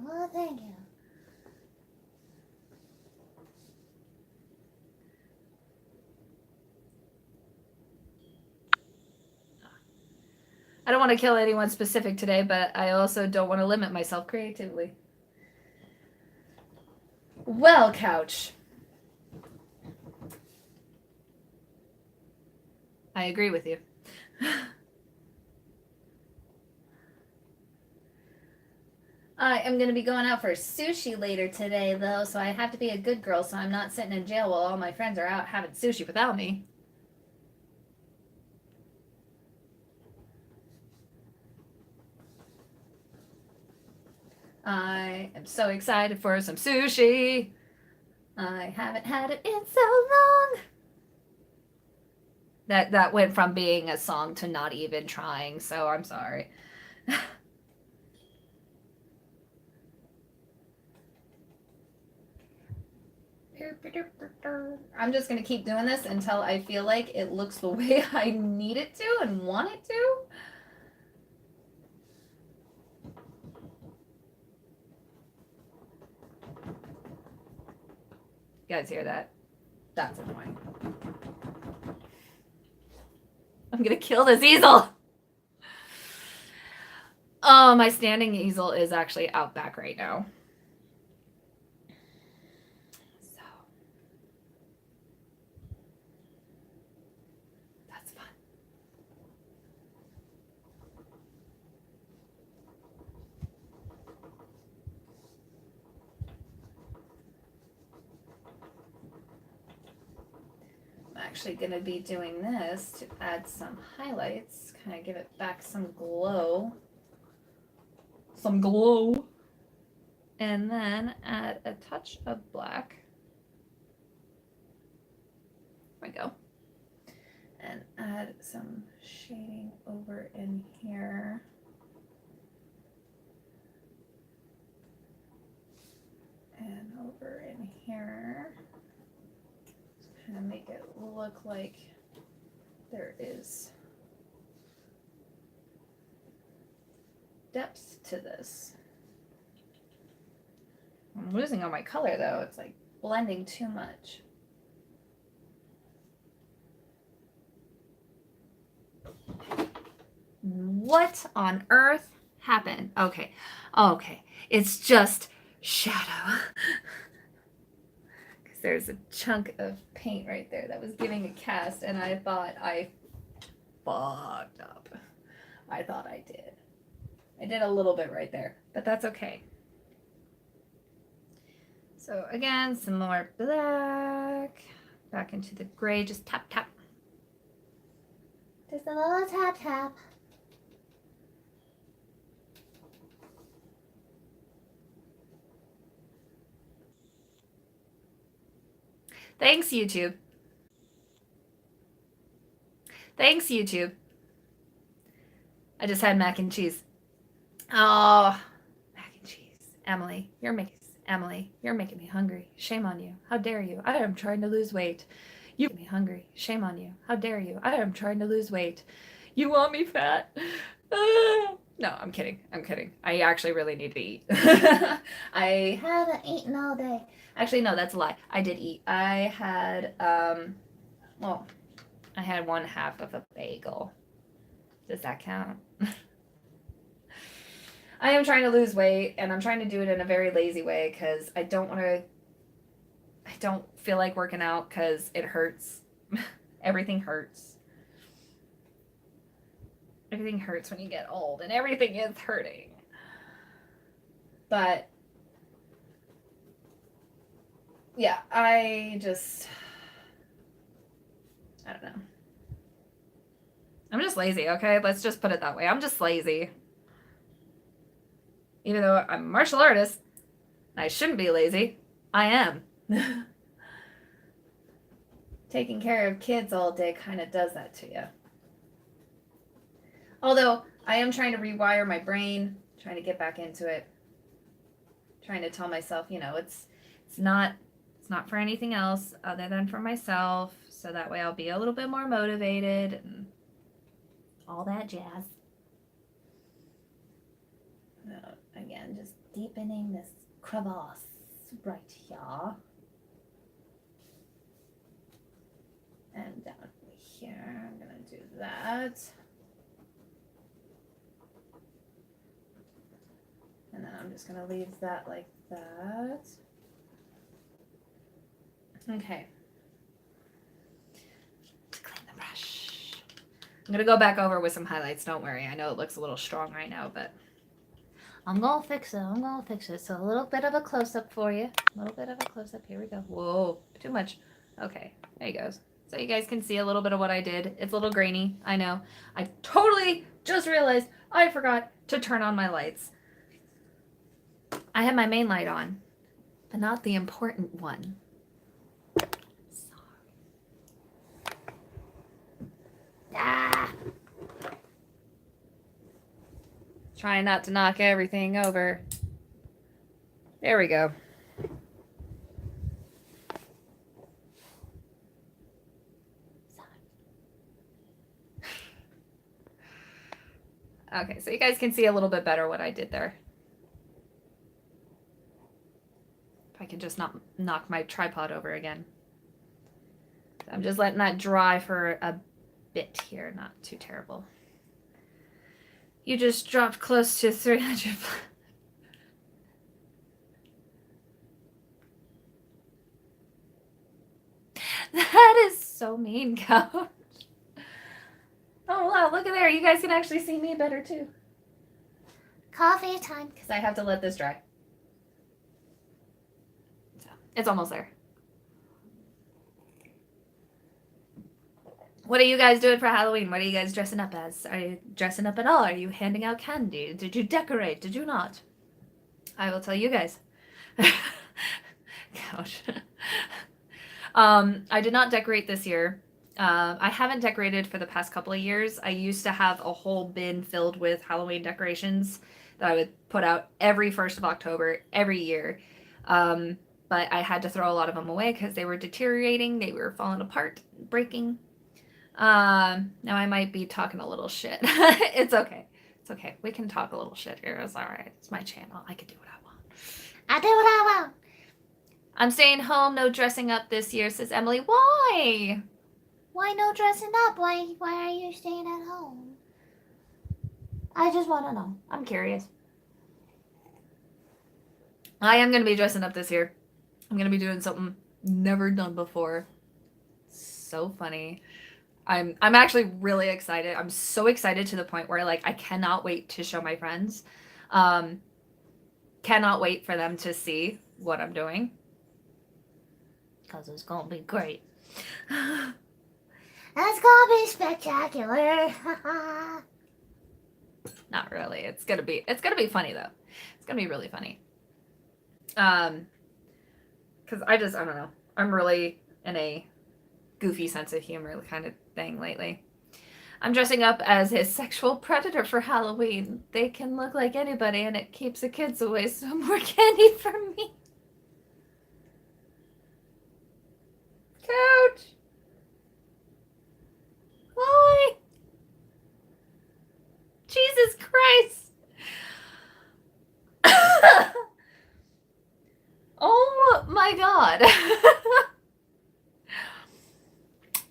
Well, thank you. I don't want to kill anyone specific today, but I also don't want to limit myself creatively. Well, Couch. I agree with you. I am going to be going out for sushi later today, though, so I have to be a good girl so I'm not sitting in jail while all my friends are out having sushi without me. I am so excited for some sushi. I haven't had it in so long. That went from being a song to not even trying, so I'm sorry. I'm just going to keep doing this until I feel like it looks the way I need it to and want it to. You guys hear that? That's annoying. I'm going to kill this easel. Oh, my standing easel is actually out back right now. So that's fun. I'm actually going to be doing this to add some highlights, kind of give it back some glow. Some glow. And then add a touch of black. There we go. And add some shading over in here. And over in here. Just kind of make it look like there is depth to this. I'm losing all my color though. It's like blending too much. What on earth happened? Okay. It's just shadow. Because there's a chunk of paint right there that was giving a cast, and I thought I fucked up. I thought I did. I did a little bit right there, but that's okay. So again, some more black. Back into the gray, just tap, tap. Just a little tap tap. Thanks, YouTube. Thanks, YouTube. I just had mac and cheese. Oh, mac and cheese. Emily, you're making me hungry. Shame on you. How dare you? I am trying to lose weight. You make me hungry. Shame on you. How dare you? I am trying to lose weight. You want me fat? No, I'm kidding. I actually really need to eat. I Haven't eaten all day. actually no, that's a lie. I did eat. I had well, I had 1/2 of a bagel. Does that count? I am trying to lose weight, and I'm trying to do it in a very lazy way because I don't feel like working out because it hurts. Everything hurts. Everything hurts when you get old, and everything is hurting. But yeah, I don't know. I'm just lazy, okay? Let's just put it that way. I'm just lazy. Even though I'm a martial artist, I shouldn't be lazy. I am. Taking care of kids all day kind of does that to you. Although I am trying to rewire my brain, trying to get back into it, trying to tell myself, it's not for anything else other than for myself, so that way I'll be a little bit more motivated and all that jazz. Again, just deepening this crevasse right here. And down here, I'm going to do that. And then I'm just going to leave that like that. Okay. To clean the brush. I'm going to go back over with some highlights. Don't worry. I know it looks a little strong right now, but I'm gonna fix it. So a little bit of a close-up for you. A little bit of a close-up. Here we go. Whoa, too much. Okay, there you goes. So you guys can see a little bit of what I did. It's a little grainy, I know. I totally just realized I forgot to turn on my lights. I have my main light on, but not the important one. Sorry. Ah! Trying not to knock everything over. There we go. Okay, so you guys can see a little bit better what I did there. If I can just not knock my tripod over again. I'm just letting that dry for a bit here, not too terrible. You just dropped close to 300. That is so mean, Coach. Oh, wow, look at there. You guys can actually see me better, too. Coffee time. Because I have to let this dry. So, it's almost there. What are you guys doing for Halloween? What are you guys dressing up as? Are you dressing up at all? Are you handing out candy? Did you decorate? Did you not? I will tell you guys. Gosh. I did not decorate this year. I haven't decorated for the past couple of years. I used to have a whole bin filled with Halloween decorations that I would put out every 1st of October, every year. But I had to throw a lot of them away because they were deteriorating. They were falling apart, breaking. Now I might be talking a little shit. It's okay. It's okay. We can talk a little shit here. It's all right. It's my channel. I can do what I want. I do what I want. I'm staying home. No dressing up this year, says Emily. Why? Why no dressing up? Why are you staying at home? I just want to know. I'm curious. I am going to be dressing up this year. I'm going to be doing something never done before. So funny. I'm actually really excited. I'm so excited to the point where like I cannot wait to show my friends. Cannot wait for them to see what I'm doing. Because it's going to be great. That's gonna be spectacular. Not really. It's gonna be funny though. It's gonna be really funny. Because I don't know. I'm really in a goofy sense of humor kind of thing lately. I'm dressing up as a sexual predator for Halloween. They can look like anybody and it keeps the kids away, so more candy for me. Coach! Why? Jesus Christ! Oh my God.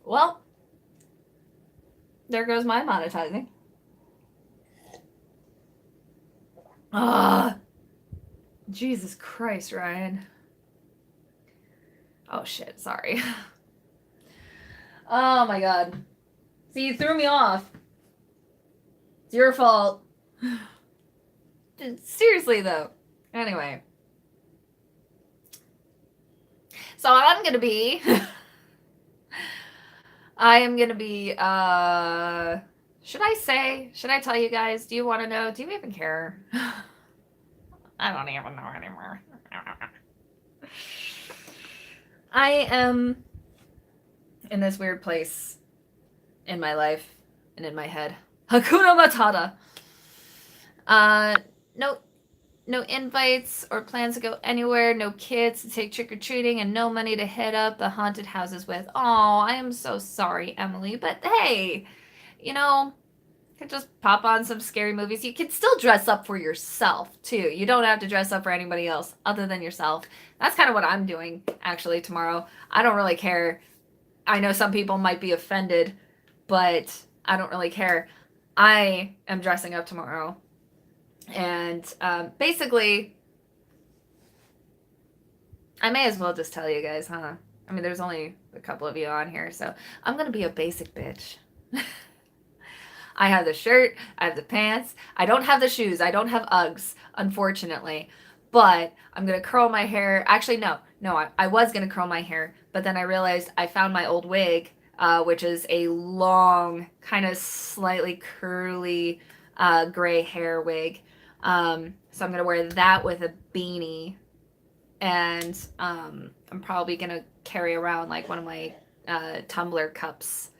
Well, there goes my monetizing. Ah, Jesus Christ, Ryan. Oh shit, sorry. Oh my God. See, you threw me off. It's your fault. Seriously though. Anyway. So I am gonna be should I tell you guys? Do you want to know? Do you even care? I don't even know anymore. I am in this weird place in my life and in my head. Hakuna Matata. No invites or plans to go anywhere, no kids to take trick-or-treating, and no money to hit up the haunted houses with. Oh, I am so sorry, Emily, but hey, you know, you could just pop on some scary movies. You can still dress up for yourself, too. You don't have to dress up for anybody else other than yourself. That's kind of what I'm doing, actually, tomorrow. I don't really care. I know some people might be offended, but I don't really care. I am dressing up tomorrow. And basically, I may as well just tell you guys, huh? I mean, there's only a couple of you on here, so I'm going to be a basic bitch. I have the shirt, I have the pants, I don't have the shoes, I don't have Uggs, unfortunately. But I'm gonna curl my hair. Actually, no, I was gonna curl my hair, but then I realized I found my old wig, which is a long, kind of slightly curly, gray hair wig. So I'm gonna wear that with a beanie, and I'm probably gonna carry around like one of my tumbler cups.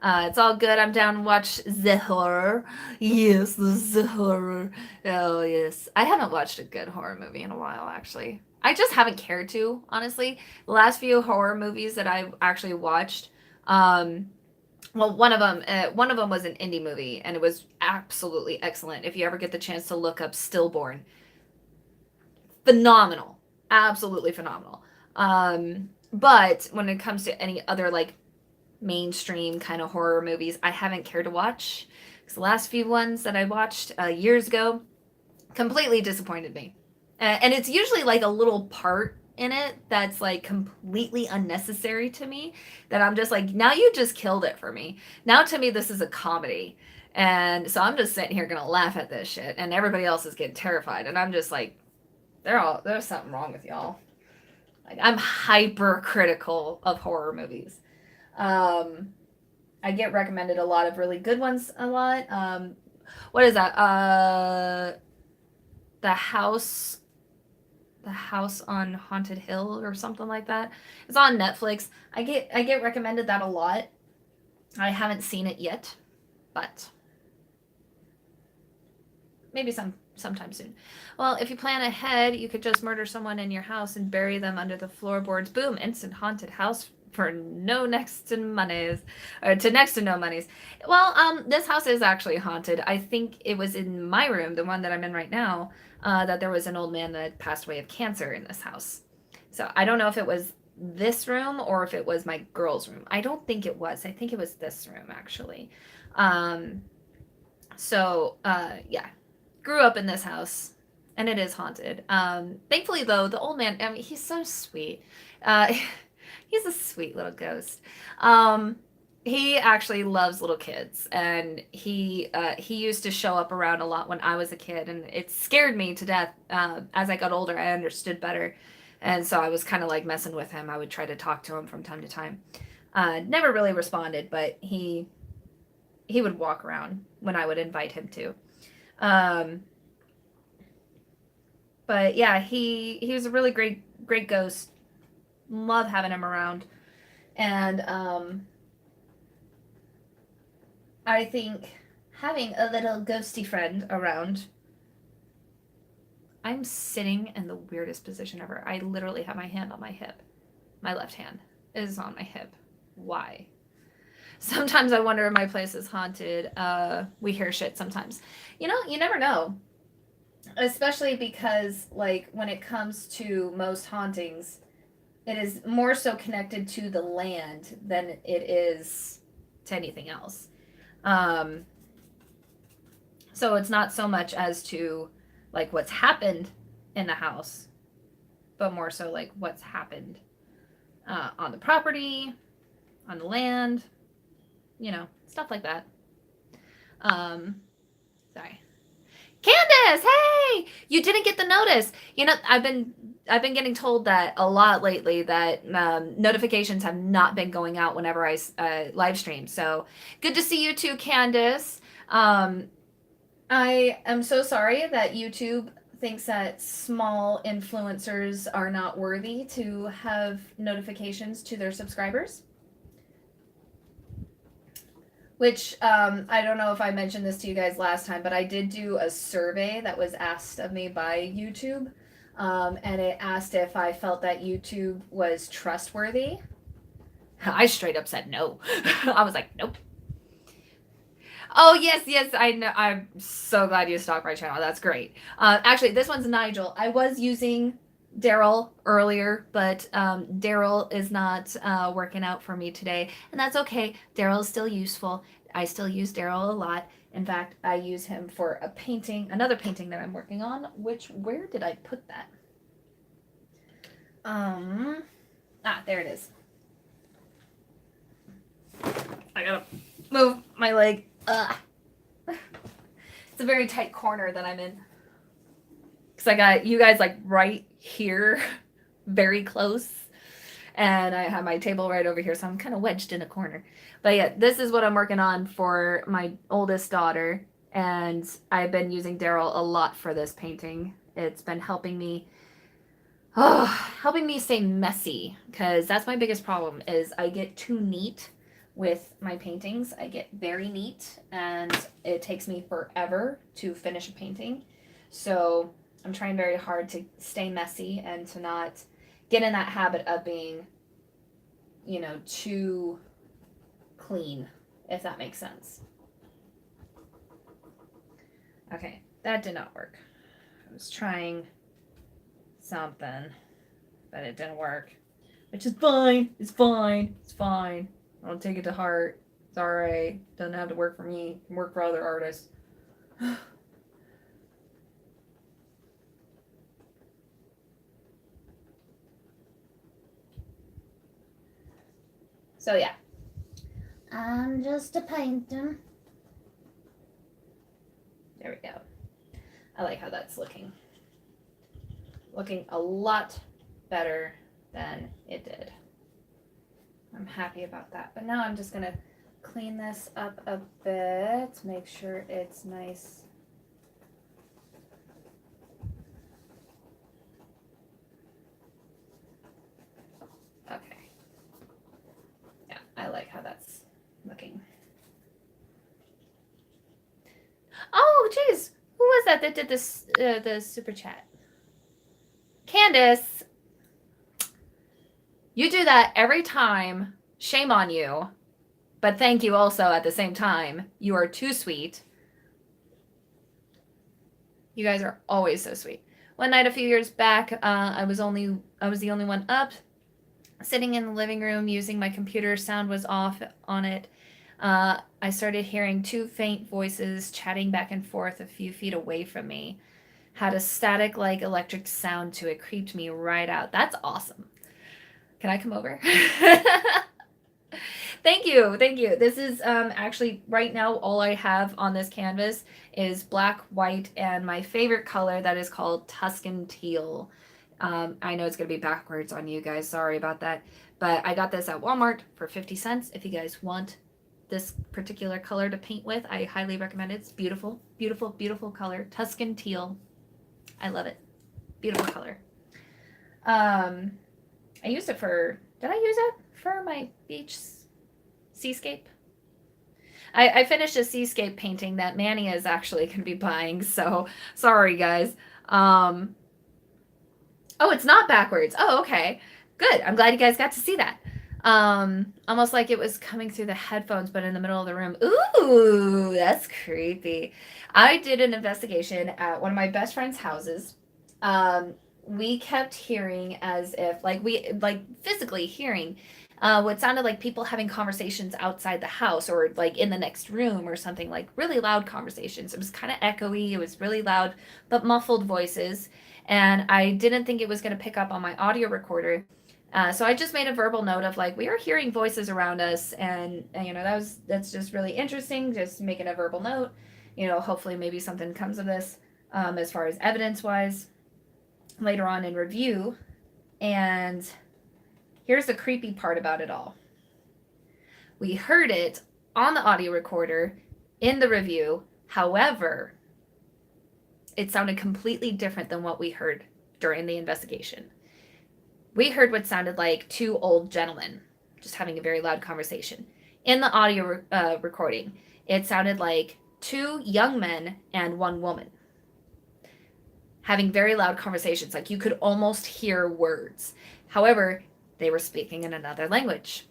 It's all good. I'm down to watch the horror. Yes, the horror. Oh, yes. I haven't watched a good horror movie in a while, actually. I just haven't cared to, honestly. The last few horror movies that I've actually watched, um, well, one of them was an indie movie, and it was absolutely excellent. If you ever get the chance to look up Stillborn, phenomenal, absolutely phenomenal. But when it comes to any other like mainstream kind of horror movies, I haven't cared to watch. Because the last few ones that I watched years ago completely disappointed me. And it's usually like a little part in it that's like completely unnecessary to me, that I'm just like, now you just killed it for me. Now to me, this is a comedy. And so I'm just sitting here gonna laugh at this shit, and everybody else is getting terrified. And I'm just like, there's something wrong with y'all. Like, I'm hyper critical of horror movies. I get recommended a lot of really good ones a lot. What is that? The House the House on Haunted Hill or something like that. It's on Netflix. I get recommended that a lot. I haven't seen it yet, but maybe sometime soon. Well, if you plan ahead, you could just murder someone in your house and bury them under the floorboards. Boom, instant haunted house for no next to monies, or to next to no monies. Well, this house is actually haunted. I think it was in my room, the one that I'm in right now, that there was an old man that passed away of cancer in this house. So I don't know if it was this room or if it was my girl's room. I don't think it was. I think it was this room actually. Yeah, grew up in this house, and it is haunted. Thankfully, though, the old man, I mean, he's so sweet. Uh, he's a sweet little ghost. He actually loves little kids, and he used to show up around a lot when I was a kid, and it scared me to death. As I got older, I understood better, and so I was kind of like messing with him. I would try to talk to him from time to time. Never really responded, but he would walk around when I would invite him to. But yeah, he was a really great ghost. Love having him around. And I think having a little ghosty friend around. I'm sitting in the weirdest position ever. I literally have my hand on my hip. My left hand is on my hip. Why? Sometimes I wonder if my place is haunted. We hear shit sometimes. You know, you never know. Especially because, like, when it comes to most hauntings, it is more so connected to the land than it is to anything else. So it's not so much as to, like, what's happened in the house, but more so, like, what's happened on the property, on the land, you know, stuff like that. Sorry. Candace, hey! You didn't get the notice. You know, I've been getting told that a lot lately, that notifications have not been going out whenever I live stream. So good to see you too, Candace. I am so sorry that YouTube thinks that small influencers are not worthy to have notifications to their subscribers. Which, I don't know if I mentioned this to you guys last time, but I did do a survey that was asked of me by YouTube. And it asked if I felt that YouTube was trustworthy. I straight up said no. I was like, nope. Oh, yes, I know. I'm so glad you stalked my channel. That's great. Actually, this one's Nigel. I was using Daryl earlier, but Daryl is not working out for me today, and that's okay. Daryl is still useful. I still use Daryl a lot. In fact, I use him for a painting, another painting that I'm working on, where did I put that? There it is. I gotta move my leg. a very tight corner that I'm in. Because I got you guys like right here, very close. And I have my table right over here, so I'm kind of wedged in a corner. But yeah, this is what I'm working on for my oldest daughter. And I've been using Daryl a lot for this painting. It's been helping me stay messy, because that's my biggest problem is I get too neat with my paintings. I get very neat and it takes me forever to finish a painting. So I'm trying very hard to stay messy and to not get in that habit of being, too clean, if that makes sense. Okay, that did not work. I was trying something, but it didn't work. Which is fine. It's fine. It's fine. I don't take it to heart. It's alright. Doesn't have to work for me. It can work for other artists. So yeah. I'm just a painter. There we go. I like how that's looking. Looking a lot better than it did. I'm happy about that. But now I'm just going to clean this up a bit. Make sure it's nice. Okay. Yeah, I like how that's looking. Oh, jeez. Who was that did this the super chat? Candace, you do that every time. Shame on you. But thank you also at the same time. You are too sweet. You guys are always so sweet. One night a few years back, I was the only one up, sitting in the living room using my computer. Sound was off on it. I started hearing two faint voices chatting back and forth a few feet away from me. Had a static like electric sound to it. Creeped me right out. That's awesome. Can I come over? Thank you. This is actually right now all I have on this canvas is black, white, and my favorite color that is called Tuscan Teal. I know it's going to be backwards on you guys. Sorry about that. But I got this at Walmart for 50 cents. If you guys want this particular color to paint with, I highly recommend it. It's beautiful, beautiful, beautiful color. Tuscan Teal. I love it. Beautiful color. I used it for, did I use it for my beach seascape? I finished a seascape painting that Manny is actually going to be buying, so sorry guys. Oh, it's not backwards. Oh, okay. Good. I'm glad you guys got to see that. Almost like it was coming through the headphones, but in the middle of the room. Ooh, that's creepy. I did an investigation at one of my best friend's houses. We kept hearing as if, physically hearing what sounded like people having conversations outside the house or like in the next room or something, like really loud conversations. It was kind of echoey. It was really loud, but muffled voices. And I didn't think it was going to pick up on my audio recorder. So I just made a verbal note of like, we are hearing voices around us. And that's just really interesting. Just making a verbal note, hopefully maybe something comes of this as far as evidence wise later on in review. And here's the creepy part about it all. We heard it on the audio recorder in the review. However, it sounded completely different than what we heard during the investigation. We heard what sounded like two old gentlemen just having a very loud conversation. In the audio recording, it sounded like two young men and one woman having very loud conversations. Like you could almost hear words. However, they were speaking in another language.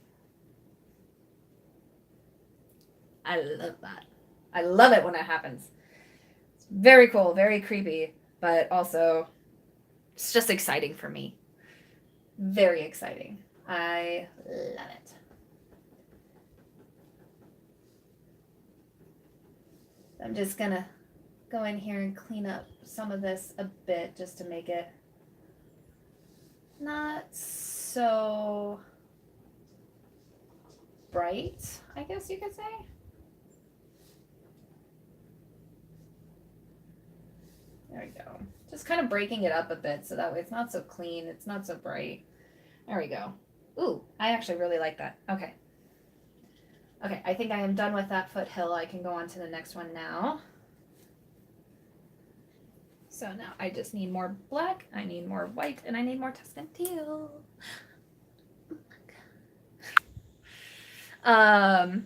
I love that. I love it when it happens. It's very cool, very creepy, but also it's just exciting for me. Very exciting. I love it. I'm just gonna go in here and clean up some of this a bit just to make it not so bright, I guess you could say. There we go. Just kind of breaking it up a bit so that way it's not so clean. It's not so bright. There we go. Ooh, I actually really like that. Okay. Okay, I think I am done with that foothill. I can go on to the next one now. So now I just need more black, I need more white, and I need more Tuscan teal. Love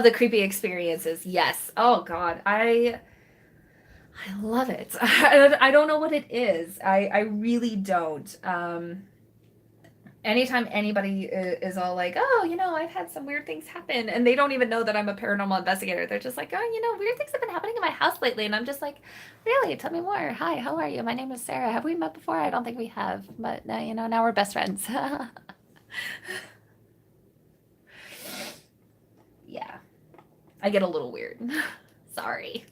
the creepy experiences. Yes. Oh God, I love it. I don't know what it is. I really don't. Anytime anybody is all like, oh, I've had some weird things happen, and they don't even know that I'm a paranormal investigator. They're just like, oh, weird things have been happening in my house lately. And I'm just like, really? Tell me more. Hi, how are you? My name is Sarah. Have we met before? I don't think we have, but now we're best friends. Yeah, I get a little weird. Sorry.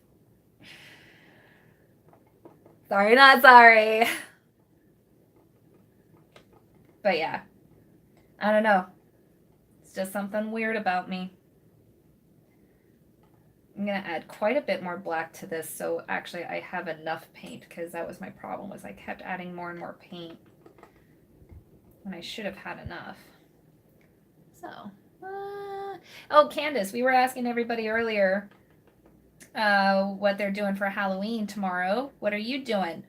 Sorry, not sorry. But yeah, I don't know. It's just something weird about me. I'm going to add quite a bit more black to this, so actually I have enough paint, because that was my problem, was I kept adding more and more paint when I should have had enough. So, oh, Candace, we were asking everybody earlier what they're doing for Halloween tomorrow. What are you doing?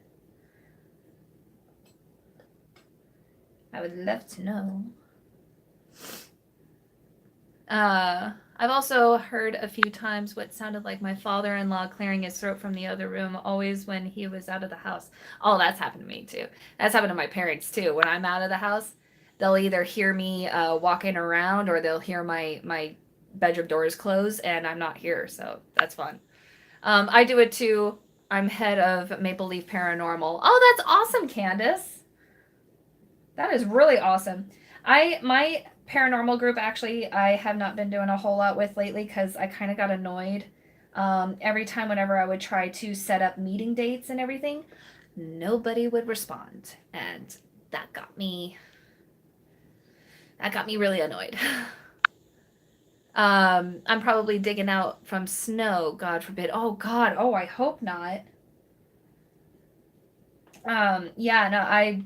I would love to know. I've also heard a few times what sounded like my father-in-law clearing his throat from the other room, always when he was out of the house. Oh, that's happened to me too. That's happened to my parents too. When I'm out of the house, they'll either hear me walking around, or they'll hear my bedroom doors close and I'm not here. So that's fun. I do it too. I'm head of Maple Leaf Paranormal. Oh, that's awesome, Candace. That is really awesome. My paranormal group, actually, I have not been doing a whole lot with lately, because I kind of got annoyed. Every time whenever I would try to set up meeting dates and everything, nobody would respond, and that got me really annoyed. I'm probably digging out from snow, God forbid. Oh God, oh, I hope not. Yeah, no,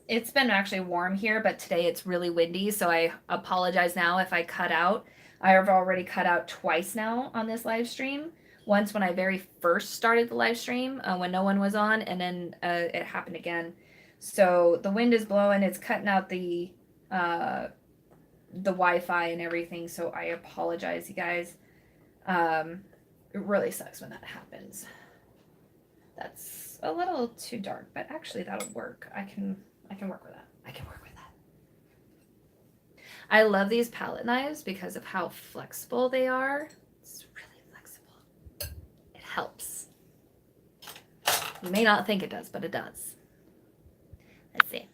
it's been actually warm here, but today it's really windy, so I apologize now if I cut out. I have already cut out twice now on this live stream. Once when I very first started the live stream, when no one was on, and then it happened again. So the wind is blowing, it's cutting out the Wi-Fi and everything, so I apologize, you guys. It really sucks when that happens. That's a little too dark, but actually that'll work. I can work with that. I can work with that. I love these palette knives because of how flexible they are. It's really flexible. It helps. You may not think it does, but it does. Let's see.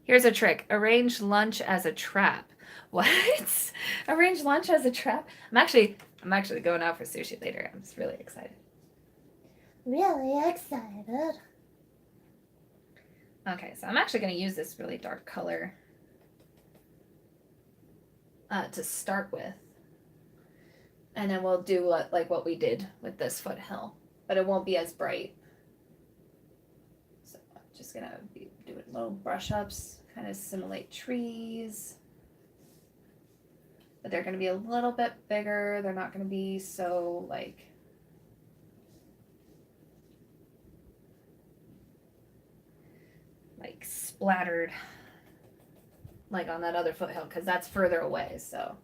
Here's a trick. Arrange lunch as a trap. What? Arrange lunch as a trap? I'm actually going out for sushi later. I'm just really excited. Really excited. Okay, so I'm actually going to use this really dark color to start with. And then we'll do like what we did with this foothill. But it won't be as bright. So I'm just going to be doing little brush ups, kind of simulate trees. But they're going to be a little bit bigger. They're not going to be so like... splattered like on that other foothill, because that's further away. So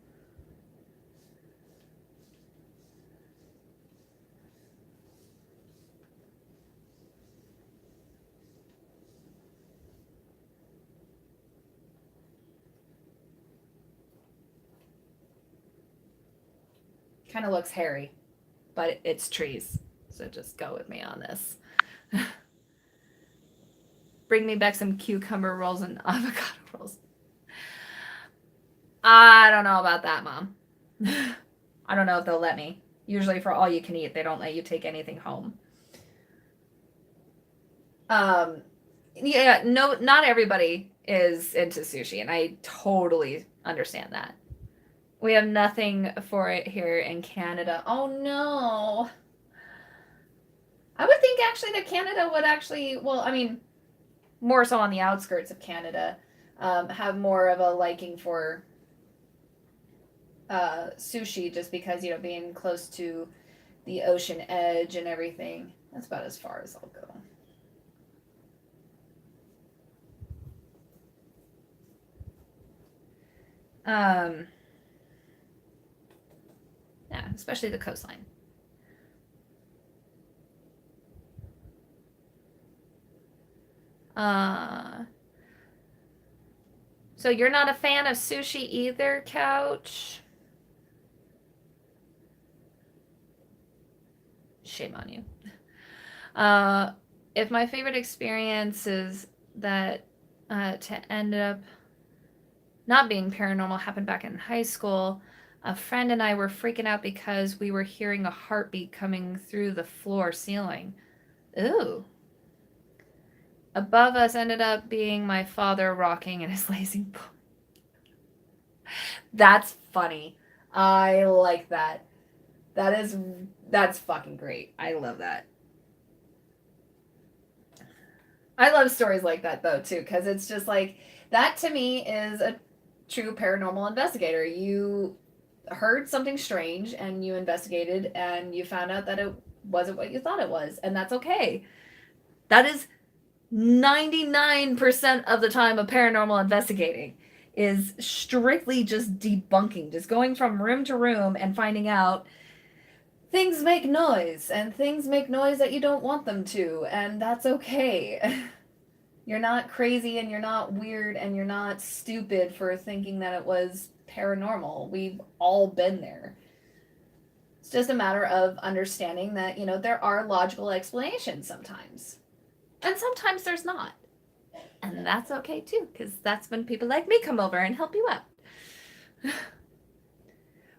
kind of looks hairy, but it's trees, so just go with me on this. Bring me back some cucumber rolls and avocado rolls. I don't know about that, Mom. I don't know if they'll let me. Usually for all you can eat, they don't let you take anything home. Yeah, no, not everybody is into sushi, and I totally understand that. We have nothing for it here in Canada. Oh no. I would think actually that Canada would actually, well, I mean, more so on the outskirts of Canada, have more of a liking for sushi just because, you know, being close to the ocean edge and everything. That's about as far as I'll go. Yeah, especially the coastline. So you're not a fan of sushi either, Couch? Shame on you. If my favorite experience is that to end up not being paranormal happened back in high school, a friend and I were freaking out because we were hearing a heartbeat coming through the floor ceiling. Ooh. Above us ended up being my father rocking in his lazy boy. That's funny. I like that. That's fucking great. I love that. I love stories like that though too, because it's just like that to me is a true paranormal investigator. You heard something strange and you investigated and you found out that it wasn't what you thought it was, and that's okay. That is 99% of the time of paranormal investigating is strictly just debunking, just going from room to room and finding out things make noise and things make noise that you don't want them to, and that's okay. You're not crazy and you're not weird and you're not stupid for thinking that it was paranormal. We've all been there. It's just a matter of understanding that, you know, there are logical explanations sometimes. And sometimes there's not. And that's okay too, because that's when people like me come over and help you out.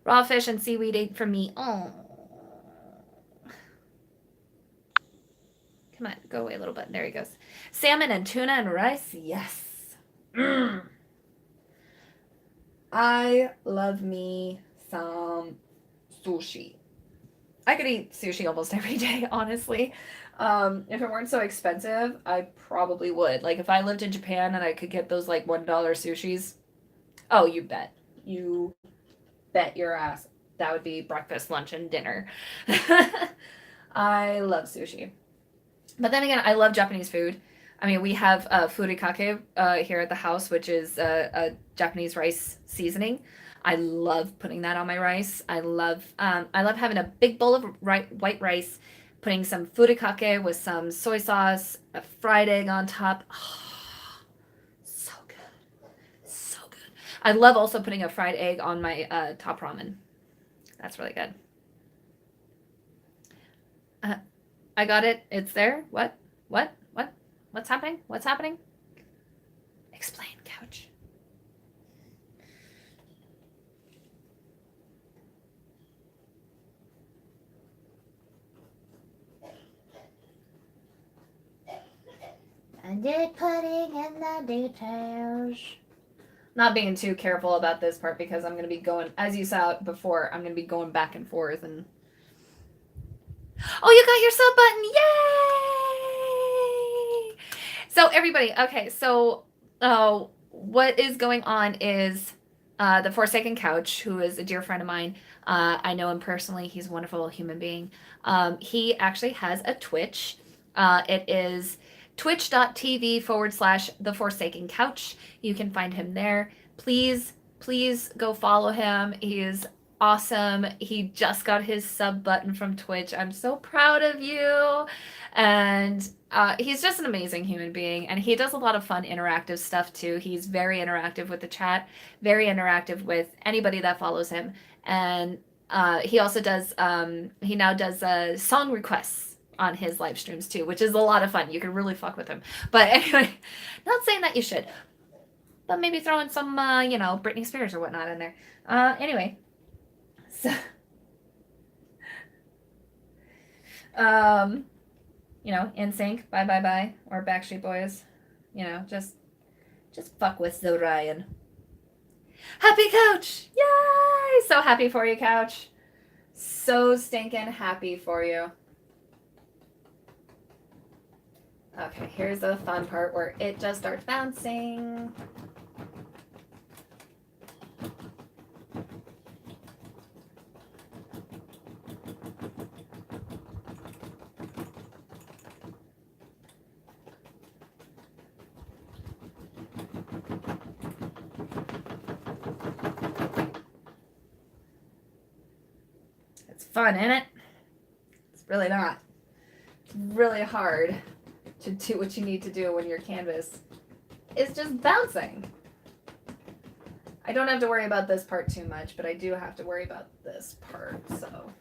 Raw fish and seaweed ate from me. Oh. Come on, go away a little bit. There he goes. Salmon and tuna and rice. Yes. Mm. I love me some sushi. I could eat sushi almost every day, honestly. If it weren't so expensive, I probably would. Like if I lived in Japan and I could get those like $1 sushis, oh, you bet. You bet your ass. That would be breakfast, lunch, and dinner. I love sushi. But then again, I love Japanese food. I mean, we have furikake here at the house, which is a Japanese rice seasoning. I love putting that on my rice. I love having a big bowl of white rice, putting some furikake with some soy sauce, a fried egg on top. Oh, so good. So good. I love also putting a fried egg on my top ramen. That's really good. I got it. It's there. What? What's happening? What's happening? Explain, Couch. I did putting in the details. Not being too careful about this part because I'm going to be going, as you saw before, I'm going to be going back and forth and... Oh, you got your sub button. Yay! So everybody, okay, so what is going on is the Forsaken Couch, who is a dear friend of mine. I know him personally. He's a wonderful human being. He actually has a Twitch. It is twitch.tv/The Forsaken Couch. You can find him there. Please go follow him. He is awesome. He just got his sub button from Twitch. I'm so proud of you. And he's just an amazing human being. And he does a lot of fun interactive stuff too. He's very interactive with the chat, very interactive with anybody that follows him. And he also does, he now does song requests on his live streams too, which is a lot of fun. You can really fuck with him. But anyway, not saying that you should, but maybe throw in some, you know, Britney Spears or whatnot in there. Anyway, so, you know, NSYNC, Bye Bye Bye, or Backstreet Boys, you know, just fuck with Zoe Ryan. Happy Couch! Yay! So happy for you, Couch. So stinking happy for you. Okay, here's the fun part where it just starts bouncing. It's fun, isn't it? It's really not. It's really hard to do what you need to do when your canvas is just bouncing. I don't have to worry about this part too much, but I do have to worry about this part, so.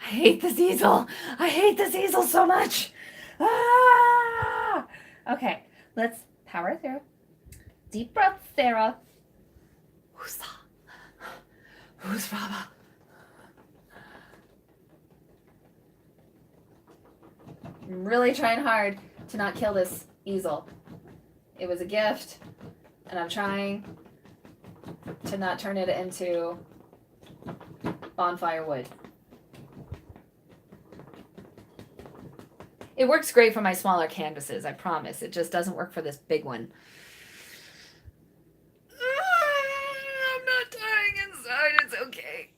I hate this easel. I hate this easel so much. Ah! Okay, let's power through. Deep breath, Sarah. Who's Rama? I'm really trying hard to not kill this easel. It was a gift, and I'm trying to not turn it into bonfire wood. It works great for my smaller canvases, I promise. It just doesn't work for this big one. I'm not dying inside, it's okay.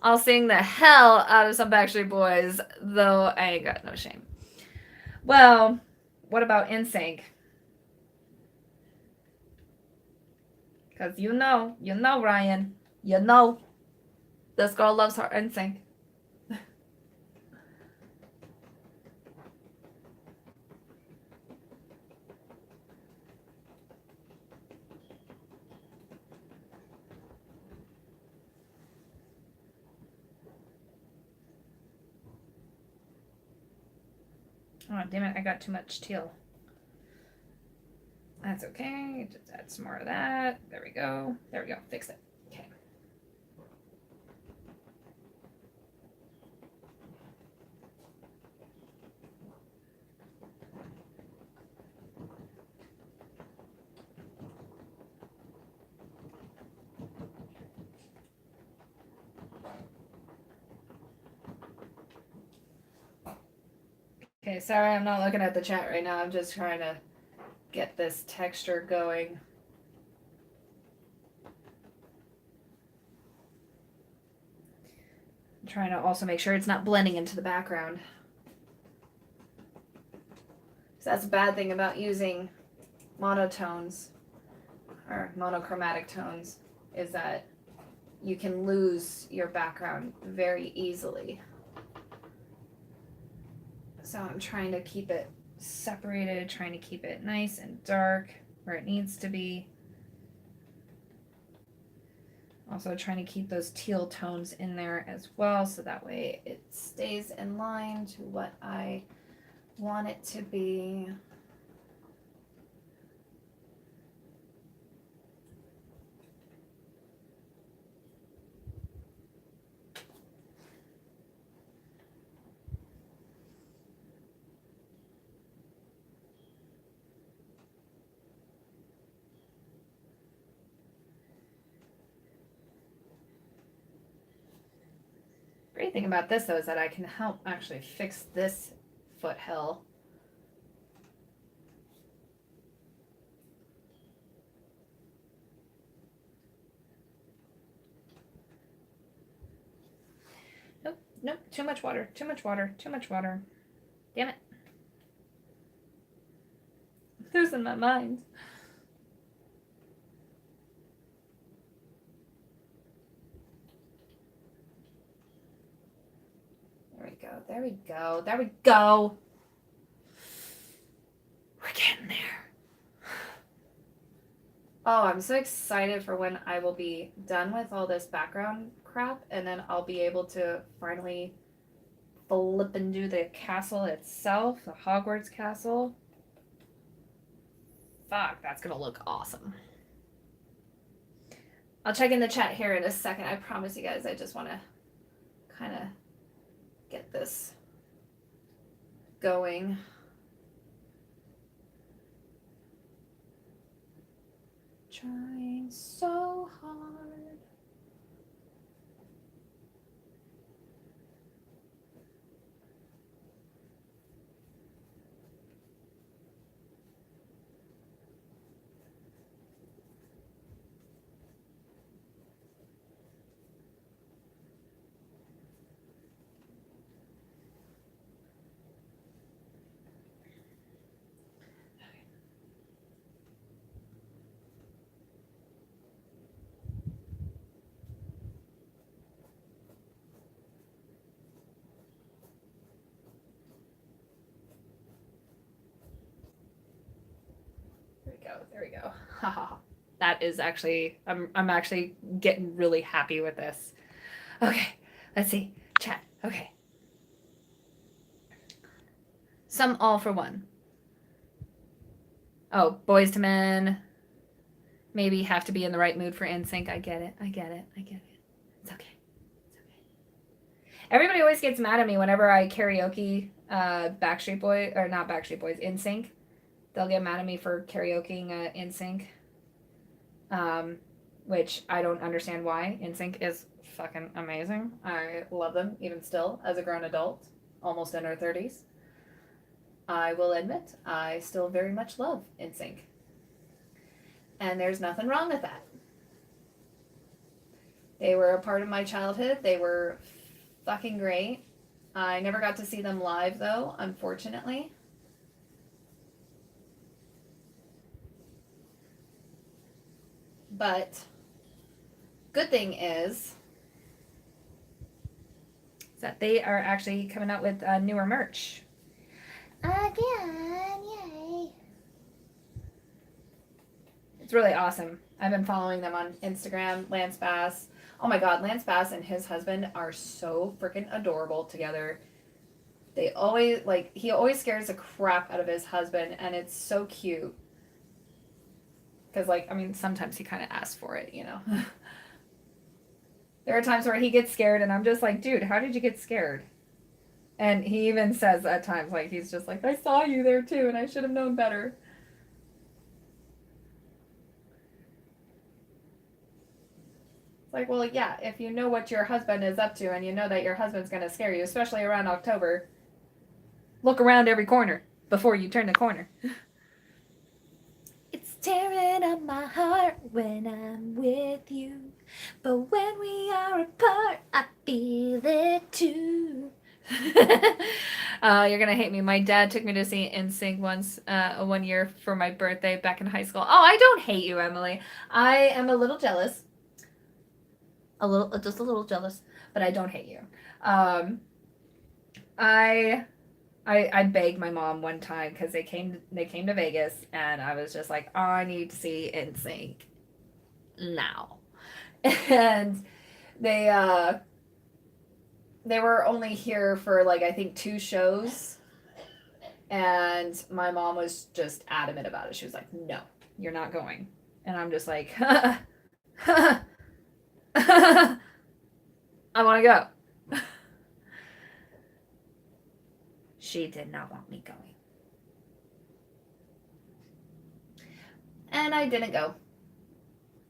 I'll sing the hell out of some Backstreet Boys, though I ain't got no shame. Well, what about NSYNC? Because you know, Ryan. You know, this girl loves her NSYNC. Oh, damn it, I got too much teal. That's okay. Just add some more of that. There we go. There we go. Fix it. Okay. Okay, sorry, I'm not looking at the chat right now. I'm just trying to get this texture going. I'm trying to also make sure it's not blending into the background. So that's a bad thing about using monotones or monochromatic tones, is that you can lose your background very easily. So I'm trying to keep it separated, trying to keep it nice and dark where it needs to be. Also trying to keep those teal tones in there as well, so that way it stays in line to what I want it to be. Great thing about this though is that I can help actually fix this foothill. Nope, too much water, too much water, too much water. Damn it. I'm losing my mind. There we go. There we go. We're getting there. Oh, I'm so excited for when I will be done with all this background crap, and then I'll be able to finally flip and do the castle itself, the Hogwarts castle. Fuck, that's gonna look awesome. I'll check in the chat here in a second. I promise you guys, I just want to kind of get this going. trying so hard. There we go. That is actually, I'm actually getting really happy with this. Okay, let's see. Chat. Okay. Some all for one. Oh, Boys to Men. Maybe have to be in the right mood for NSYNC. I get it. It's okay. It's okay. Everybody always gets mad at me whenever I karaoke Backstreet Boys, or not Backstreet Boys, NSYNC. They'll get mad at me for karaokeing NSYNC. Which I don't understand why. NSYNC is fucking amazing. I love them, even still, as a grown adult, almost in our 30s. I will admit, I still very much love NSYNC. And there's nothing wrong with that. They were a part of my childhood. They were fucking great. I never got to see them live, though, unfortunately. But good thing is that they are actually coming out with newer merch. Again, yay. It's really awesome. I've been following them on Instagram. Lance Bass. Oh my god, Lance Bass and his husband are so freaking adorable together. They always, like, he always scares the crap out of his husband, and it's so cute. Because, like, I mean, sometimes he kind of asks for it, you know. There are times where he gets scared, and I'm just like, dude, how did you get scared? And he even says at times, like, he's just like, I saw you there too, and I should have known better. It's like, well, yeah, if you know what your husband is up to, and you know that your husband's going to scare you, especially around October, look around every corner before you turn the corner. It's tearing up my heart when I'm with you, but when we are apart, I feel it too. You're gonna hate me. My dad took me to see NSYNC once, 1 year for my birthday back in high school. Oh, I don't hate you, Emily. I am a little jealous. Just a little jealous, but I don't hate you. I begged my mom one time because they came to Vegas, and I was just like, oh, I need to see NSYNC now. And they were only here for, like, I think 2 shows, and my mom was just adamant about it. She was like, no, you're not going. And I'm just like, I want to go. She did not want me going. And I didn't go.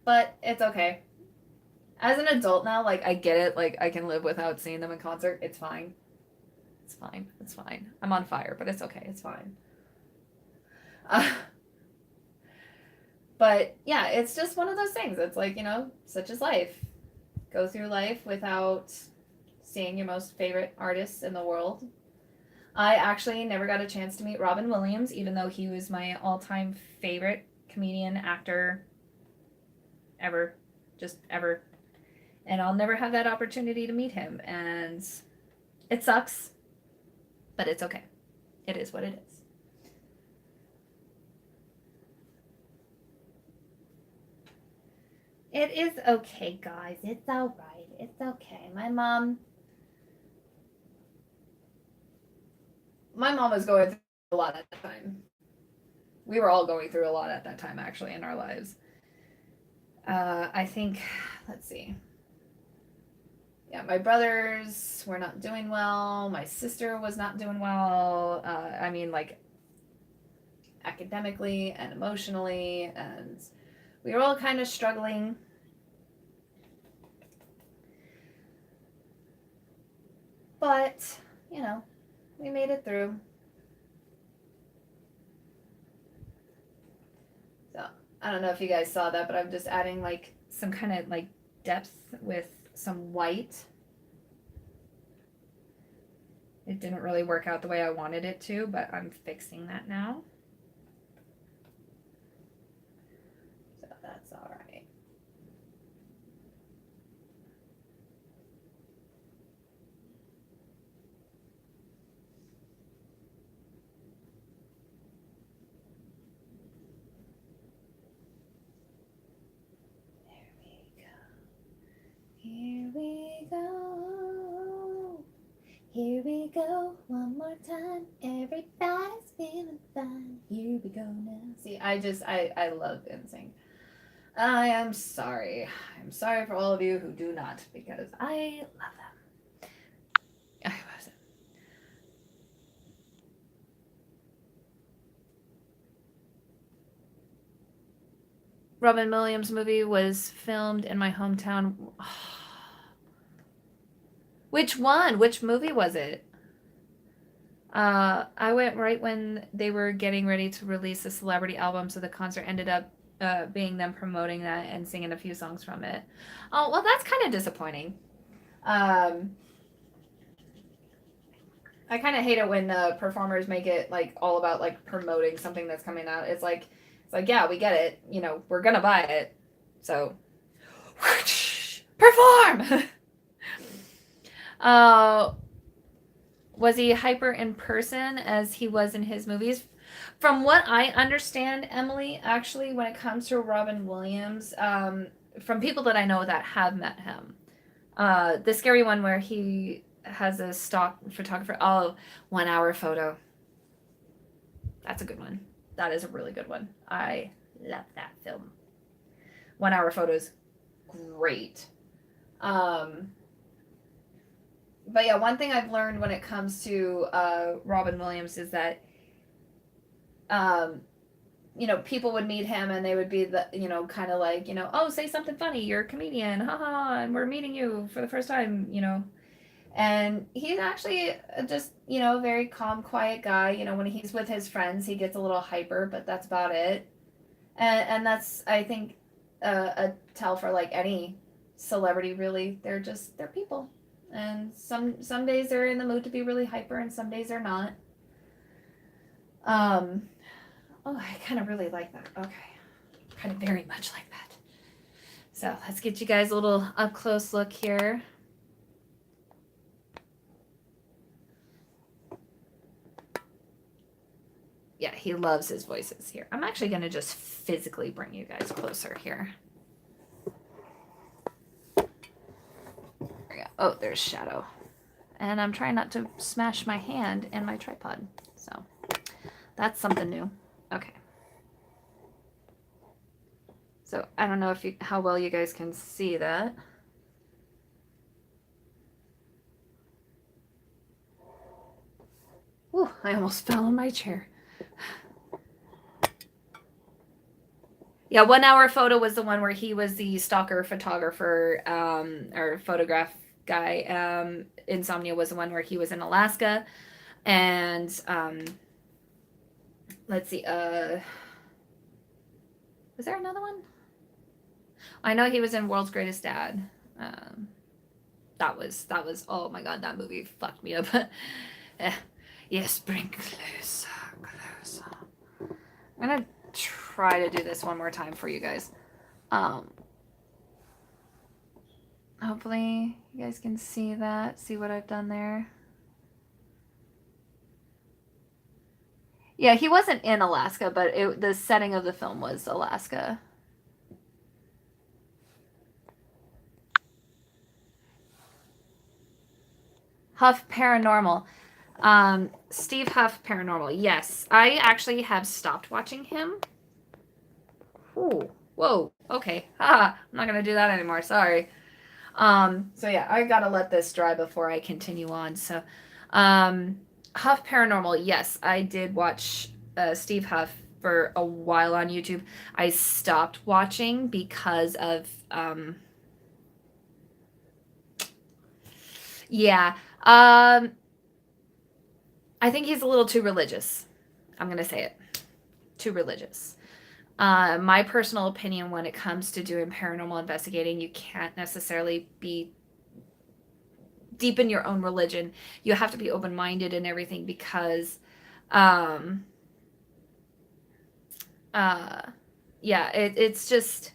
But it's okay. As an adult now, like, I get it. Like, I can live without seeing them in concert. It's fine. It's fine. It's fine. I'm on fire, but it's okay. It's fine. But, yeah, it's just one of those things. It's like, you know, such is life. Go through life without seeing your most favorite artists in the world. I actually never got a chance to meet Robin Williams, even though he was my all-time favorite comedian, actor, ever. Just ever. And I'll never have that opportunity to meet him. And it sucks, but it's okay. It is what it is. It is okay, guys. It's all right. It's okay. My mom was going through a lot at the time. We were all going through a lot at that time, actually, in our lives. I think, let's see. Yeah, my brothers were not doing well. My sister was not doing well. I mean, like, academically and emotionally. And we were all kind of struggling. But, you know, we made it through. So, I don't know if you guys saw that, but I'm just adding like some kind of like depth with some white. It didn't really work out the way I wanted it to, but I'm fixing that now. So that's all right. Here we go. Here we go. One more time. Everybody's feeling fine. Here we go now. See, I love NSYNC. I am sorry. I'm sorry for all of you who do not, because I love them. I wasn't. Robin Williams movie was filmed in my hometown. Which one? Which movie was it? I went right when they were getting ready to release the celebrity album, so the concert ended up being them promoting that and singing a few songs from it. Oh, well, that's kind of disappointing. I kind of hate it when performers make it like all about like promoting something that's coming out. It's like, yeah, we get it. You know, we're gonna buy it, so perform. Was he hyper in person as he was in his movies? From what I understand, Emily, actually, when it comes to Robin Williams, from people that I know that have met him, the scary one where he has a stock photographer. Oh, 1 hour photo. That's a good one. That is a really good one. I love that film. 1 hour photos, great. But yeah, one thing I've learned when it comes to Robin Williams is that, you know, people would meet him and they would be the, you know, kind of like, you know, oh, say something funny, you're a comedian, haha, and we're meeting you for the first time, you know. And he's actually just, you know, a very calm, quiet guy. You know, when he's with his friends, he gets a little hyper, but that's about it. And that's, I think, a tell for like any celebrity, really. They're people. And some days they're in the mood to be really hyper, and some days they're not. Oh, I kind of really like that. Okay, kind of very much like that. So let's get you guys a little up close look here. Yeah, he loves his voices here. I'm actually going to just physically bring you guys closer here. There we go. Oh, there's shadow. And I'm trying not to smash my hand in my tripod. So that's something new. Okay. So I don't know if how well you guys can see that. Ooh, I almost fell in my chair. Yeah, 1 hour photo was the one where he was the stalker photographer, or photograph guy. Insomnia was the one where he was in Alaska. And let's see, was there another one? I know he was in World's Greatest Dad. That was, oh my God, that movie fucked me up. Yes, bring closer. I'm gonna try to do this one more time for you guys. Hopefully you guys can see that, see what I've done there. Yeah, he wasn't in Alaska, but the setting of the film was Alaska. Huff Paranormal. Steve Huff Paranormal. Yes, I actually have stopped watching him. Ooh, whoa, okay. I'm not gonna do that anymore. Sorry. So yeah, I gotta let this dry before I continue on. So, Huff Paranormal. Yes, I did watch Steve Huff for a while on YouTube. I stopped watching because of yeah. I think he's a little too religious. I'm gonna say it. Too religious. My personal opinion when it comes to doing paranormal investigating, you can't necessarily be deep in your own religion. You have to be open-minded and everything because um yeah, it's just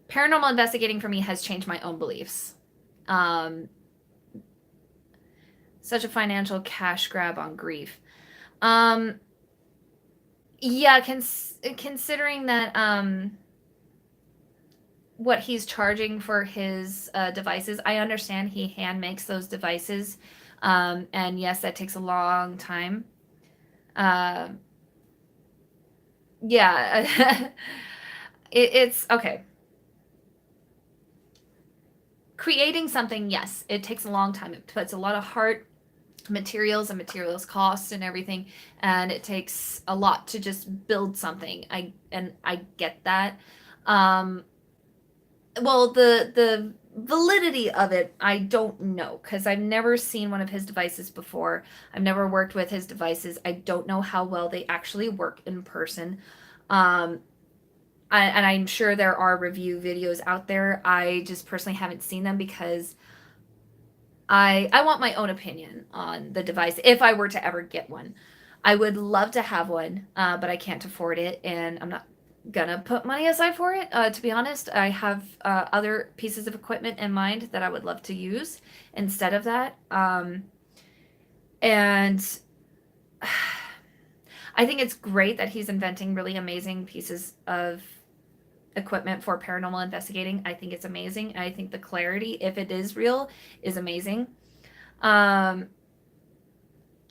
paranormal investigating for me has changed my own beliefs. Um Such a financial cash grab on grief. Um yeah, considering that what he's charging for his devices. I understand he hand makes those devices, and yes, that takes a long time. Uh, yeah, it's okay. Creating something, yes, it takes a long time. It puts a lot of heart, materials, and materials cost and everything, and it takes a lot to just build something. I get that. Um, well, the validity of it, I don't know because I've never seen one of his devices before. I've never worked with his devices. I don't know how well they actually work in person. Um, and I'm sure there are review videos out there. I just personally haven't seen them because I want my own opinion on the device if I were to ever get one. I would love to have one, but I can't afford it, and I'm not gonna put money aside for it. To be honest, I have other pieces of equipment in mind that I would love to use instead of that. And I think it's great that he's inventing really amazing pieces of equipment for paranormal investigating. I think it's amazing. I think the clarity, if it is real, is amazing. Um,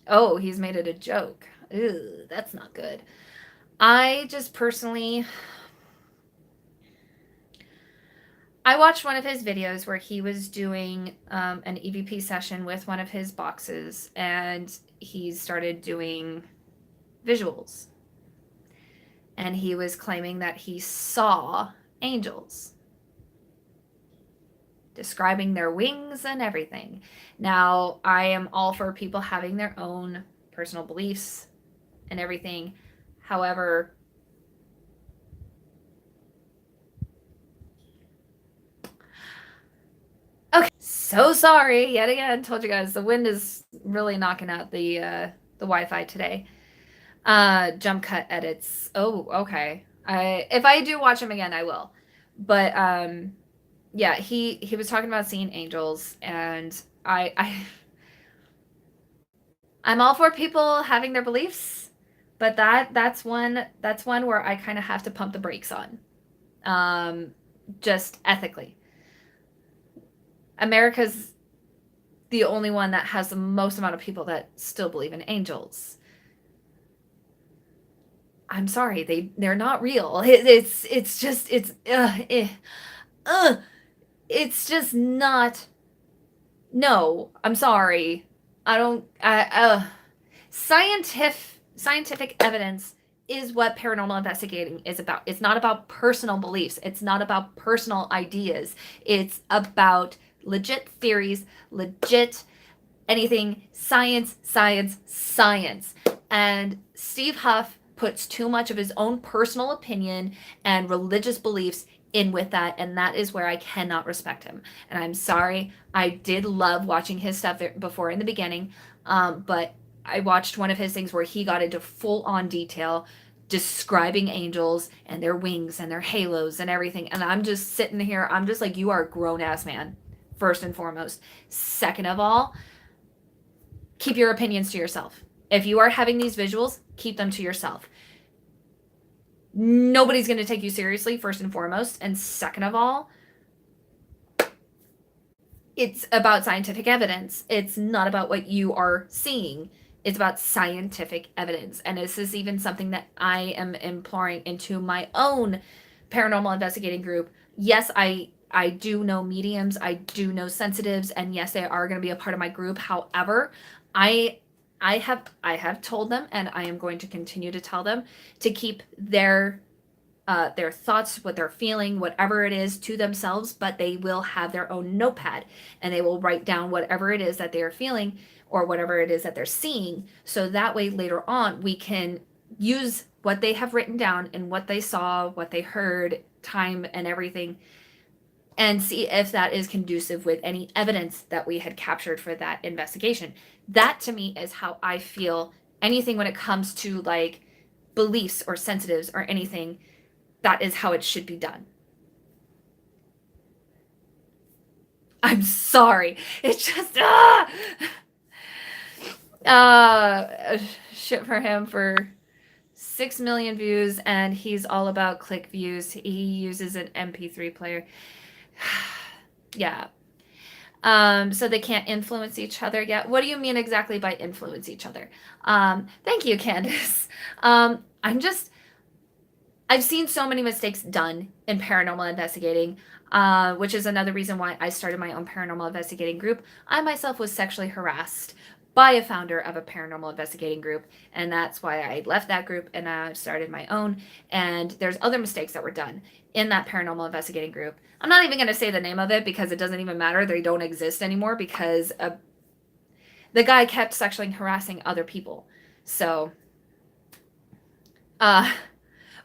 oh, he's made it a joke. Ew, that's not good. I just personally, I watched one of his videos where he was doing an EVP session with one of his boxes, and he started doing visuals. And he was claiming that he saw angels, describing their wings and everything. Now, I am all for people having their own personal beliefs and everything. However, okay, so sorry yet again. Told you guys the wind is really knocking out the Wi-Fi today. Jump cut edits. Oh, okay. If I do watch him again, I will. But yeah, he was talking about seeing angels, and I'm all for people having their beliefs, but that's one where I kind of have to pump the brakes on. Just ethically. America's the only one that has the most amount of people that still believe in angels. I'm sorry, they're not real. It's just it's just not. No, I'm sorry. I don't. Scientific evidence is what paranormal investigating is about. It's not about personal beliefs. It's not about personal ideas. It's about legit theories, legit anything, science, science, science. And Steve Huff puts too much of his own personal opinion and religious beliefs in with that, and that is where I cannot respect him. And I'm sorry, I did love watching his stuff before in the beginning, but I watched one of his things where he got into full on detail describing angels and their wings and their halos and everything, and I'm just sitting here, I'm just like, you are a grown-ass man, first and foremost. Second of all, keep your opinions to yourself. If you are having these visuals, keep them to yourself. Nobody's going to take you seriously, first and foremost. And second of all, it's about scientific evidence. It's not about what you are seeing. It's about scientific evidence. And this is even something that I am imploring into my own paranormal investigating group. Yes, I do know mediums, I do know sensitives, and yes, they are going to be a part of my group. However, I I have told them, and I am going to continue to tell them to keep their thoughts, what they're feeling, whatever it is, to themselves, but they will have their own notepad and they will write down whatever it is that they are feeling or whatever it is that they're seeing. So that way later on we can use what they have written down and what they saw, what they heard, time and everything, and see if that is conducive with any evidence that we had captured for that investigation. That to me is how I feel anything when it comes to like beliefs or sensitives or anything. That is how it should be done. I'm sorry. It's just shit for him for 6 million views, and he's all about click views. He uses an MP3 player. Yeah. So they can't influence each other yet. What do you mean exactly by influence each other? Thank you, Candace. I've seen so many mistakes done in paranormal investigating, which is another reason why I started my own paranormal investigating group. I myself was sexually harassed by a founder of a paranormal investigating group, and that's why I left that group and I started my own. And there's other mistakes that were done in that paranormal investigating group. I'm not even going to say the name of it because it doesn't even matter. They don't exist anymore because the guy kept sexually harassing other people. So,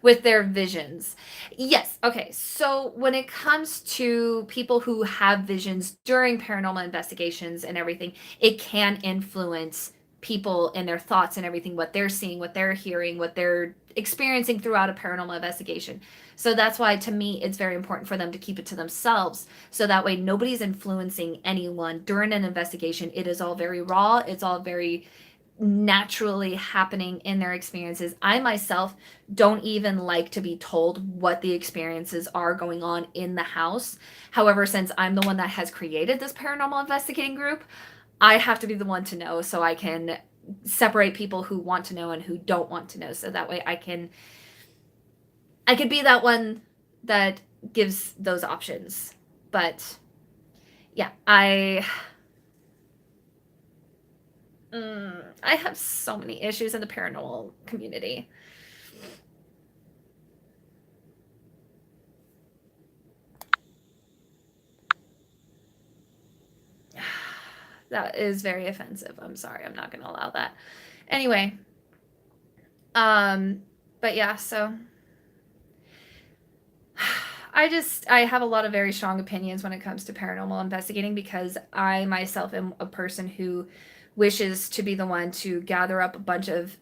with their visions. Yes, okay, so when it comes to people who have visions during paranormal investigations and everything, it can influence people and their thoughts and everything, what they're seeing, what they're hearing, what they're experiencing throughout a paranormal investigation. So that's why, to me, it's very important for them to keep it to themselves. So that way nobody's influencing anyone during an investigation. It is all very raw. It's all very naturally happening in their experiences. I myself don't even like to be told what the experiences are going on in the house. However, since I'm the one that has created this paranormal investigating group, I have to be the one to know so I can separate people who want to know and who don't want to know. So that way I could be that one that gives those options. But yeah, I have so many issues in the paranormal community. That is very offensive. I'm sorry. I'm not going to allow that. Anyway, but yeah, so I have a lot of very strong opinions when it comes to paranormal investigating because I myself am a person who wishes to be the one to gather up a bunch of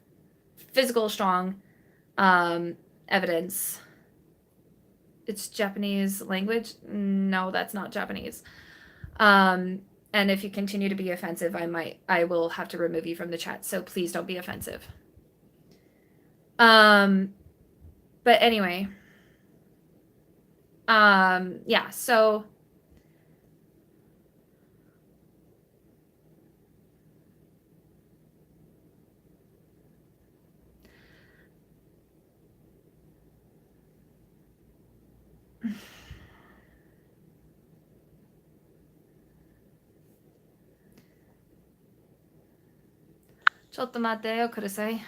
physical strong evidence. It's Japanese language? No, that's not Japanese. And if you continue to be offensive, I will have to remove you from the chat. So please don't be offensive. But anyway, yeah, so Chotto matte yo kudasai.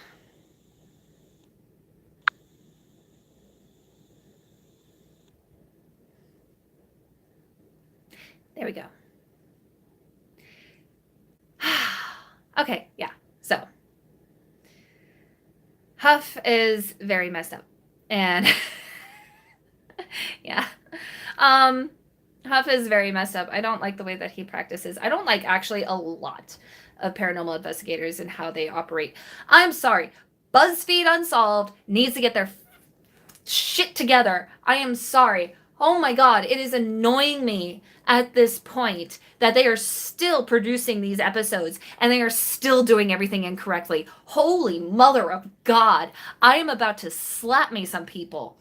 There we go. Okay, yeah. So Huff is very messed up. And yeah. Huff is very messed up. I don't like the way that he practices. I don't like actually a lot of paranormal investigators and how they operate. I'm sorry. BuzzFeed Unsolved needs to get their shit together. I am sorry. Oh my god, it is annoying me at this point that they are still producing these episodes and they are still doing everything incorrectly. Holy mother of God. I am about to slap me some people.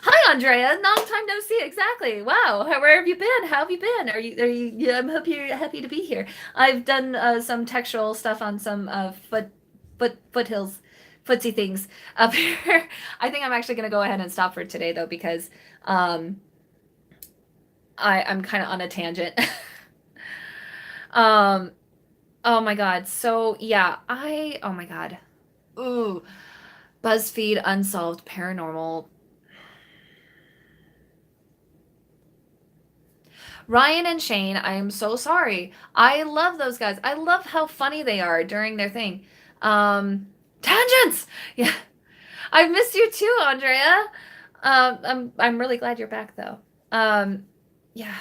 Hi, Andrea. Long time no see. Exactly. Wow. Where have you been? How have you been? Are you? Yeah, I hope you're happy to be here. I've done some textual stuff on some foothills, footsie things up here. I think I'm actually gonna go ahead and stop for today though because I'm kind of on a tangent. Oh my god. So yeah, oh my god. Ooh. BuzzFeed Unsolved Paranormal. Ryan and Shane, I am so sorry. I love those guys. I love how funny they are during their thing. Tangents! Yeah. I've missed you too, Andrea. I'm really glad you're back though. Yeah.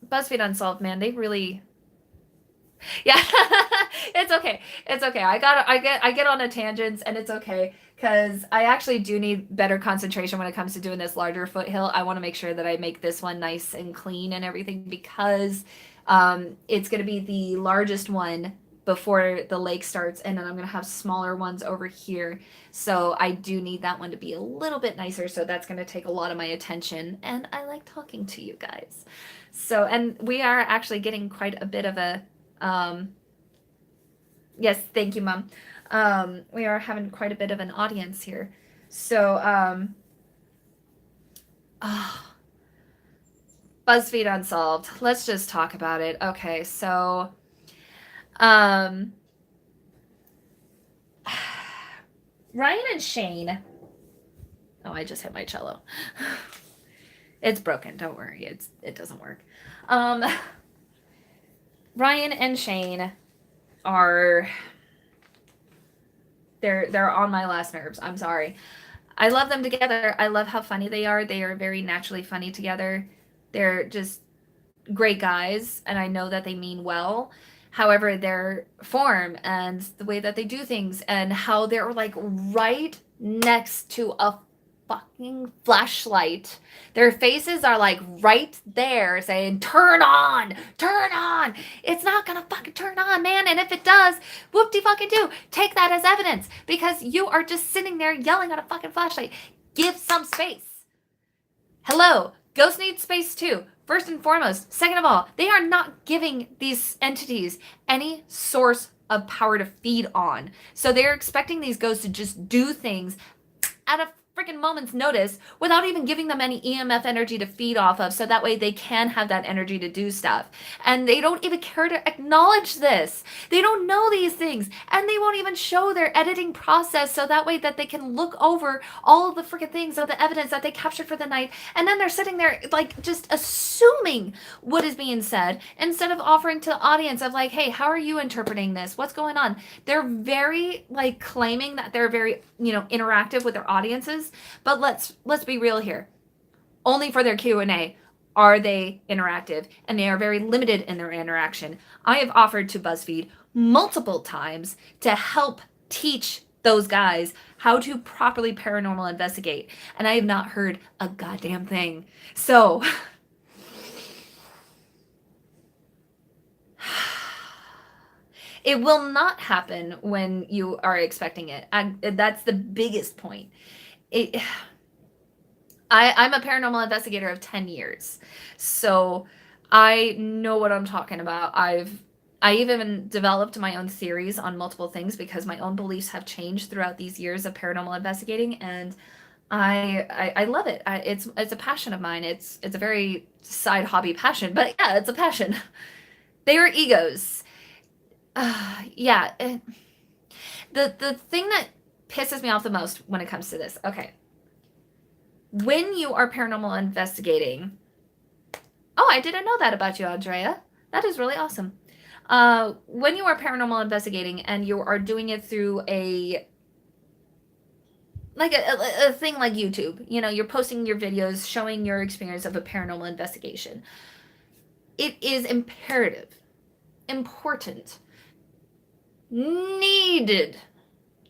BuzzFeed Unsolved, man, they really yeah. It's okay. It's okay. I get on a tangents and it's okay because I actually do need better concentration when it comes to doing this larger foothill. I want to make sure that I make this one nice and clean and everything because it's going to be the largest one before the lake starts, and then I'm going to have smaller ones over here. So I do need that one to be a little bit nicer. So that's going to take a lot of my attention, and I like talking to you guys. So, and we are actually getting quite a bit of a yes, thank you, Mom. We are having quite a bit of an audience here. So, oh, BuzzFeed Unsolved. Let's just talk about it. Okay, so, Ryan and Shane. Oh, I just hit my cello. It's broken. Don't worry. It doesn't work. Ryan and Shane are they're on my last nerves. I'm sorry. I love them together. I love how funny they are. They are very naturally funny together. They're just great guys, and I know that they mean well. However, their form and the way that they do things and how they're like right next to a fucking flashlight. Their faces are like right there saying, turn on, turn on. It's not gonna fucking turn on, man. And if it does, whoop-de fucking do. Take that as evidence because you are just sitting there yelling at a fucking flashlight. Give some space. Hello, ghosts need space too. First and foremost. Second of all, they are not giving these entities any source of power to feed on. So they're expecting these ghosts to just do things at a freaking moment's notice without even giving them any EMF energy to feed off of, so that way they can have that energy to do stuff. And they don't even care to acknowledge this. They don't know these things, and they won't even show their editing process so that way that they can look over all of the freaking things of the evidence that they captured for the night, and then they're sitting there like just assuming what is being said instead of offering to the audience of like, hey, how are you interpreting this? What's going on? They're very like claiming that they're very, interactive with their audiences. But let's be real here. Only for their Q&A are they interactive, and they are very limited in their interaction. I have offered to BuzzFeed multiple times to help teach those guys how to properly paranormal investigate, and I have not heard a goddamn thing. So it will not happen when you are expecting it. That's the biggest point. I'm a paranormal investigator of 10 years, so I know what I'm talking about. I even developed my own theories on multiple things because my own beliefs have changed throughout these years of paranormal investigating, and I love it. It's a passion of mine. It's a very side hobby passion, but yeah, it's a passion. They are egos. Yeah. The thing that pisses me off the most when it comes to this. Okay. When you are paranormal investigating, oh, I didn't know that about you, Andrea. That is really awesome. When you are paranormal investigating and you are doing it through a thing like YouTube, you're posting your videos showing your experience of a paranormal investigation. It is imperative, important, needed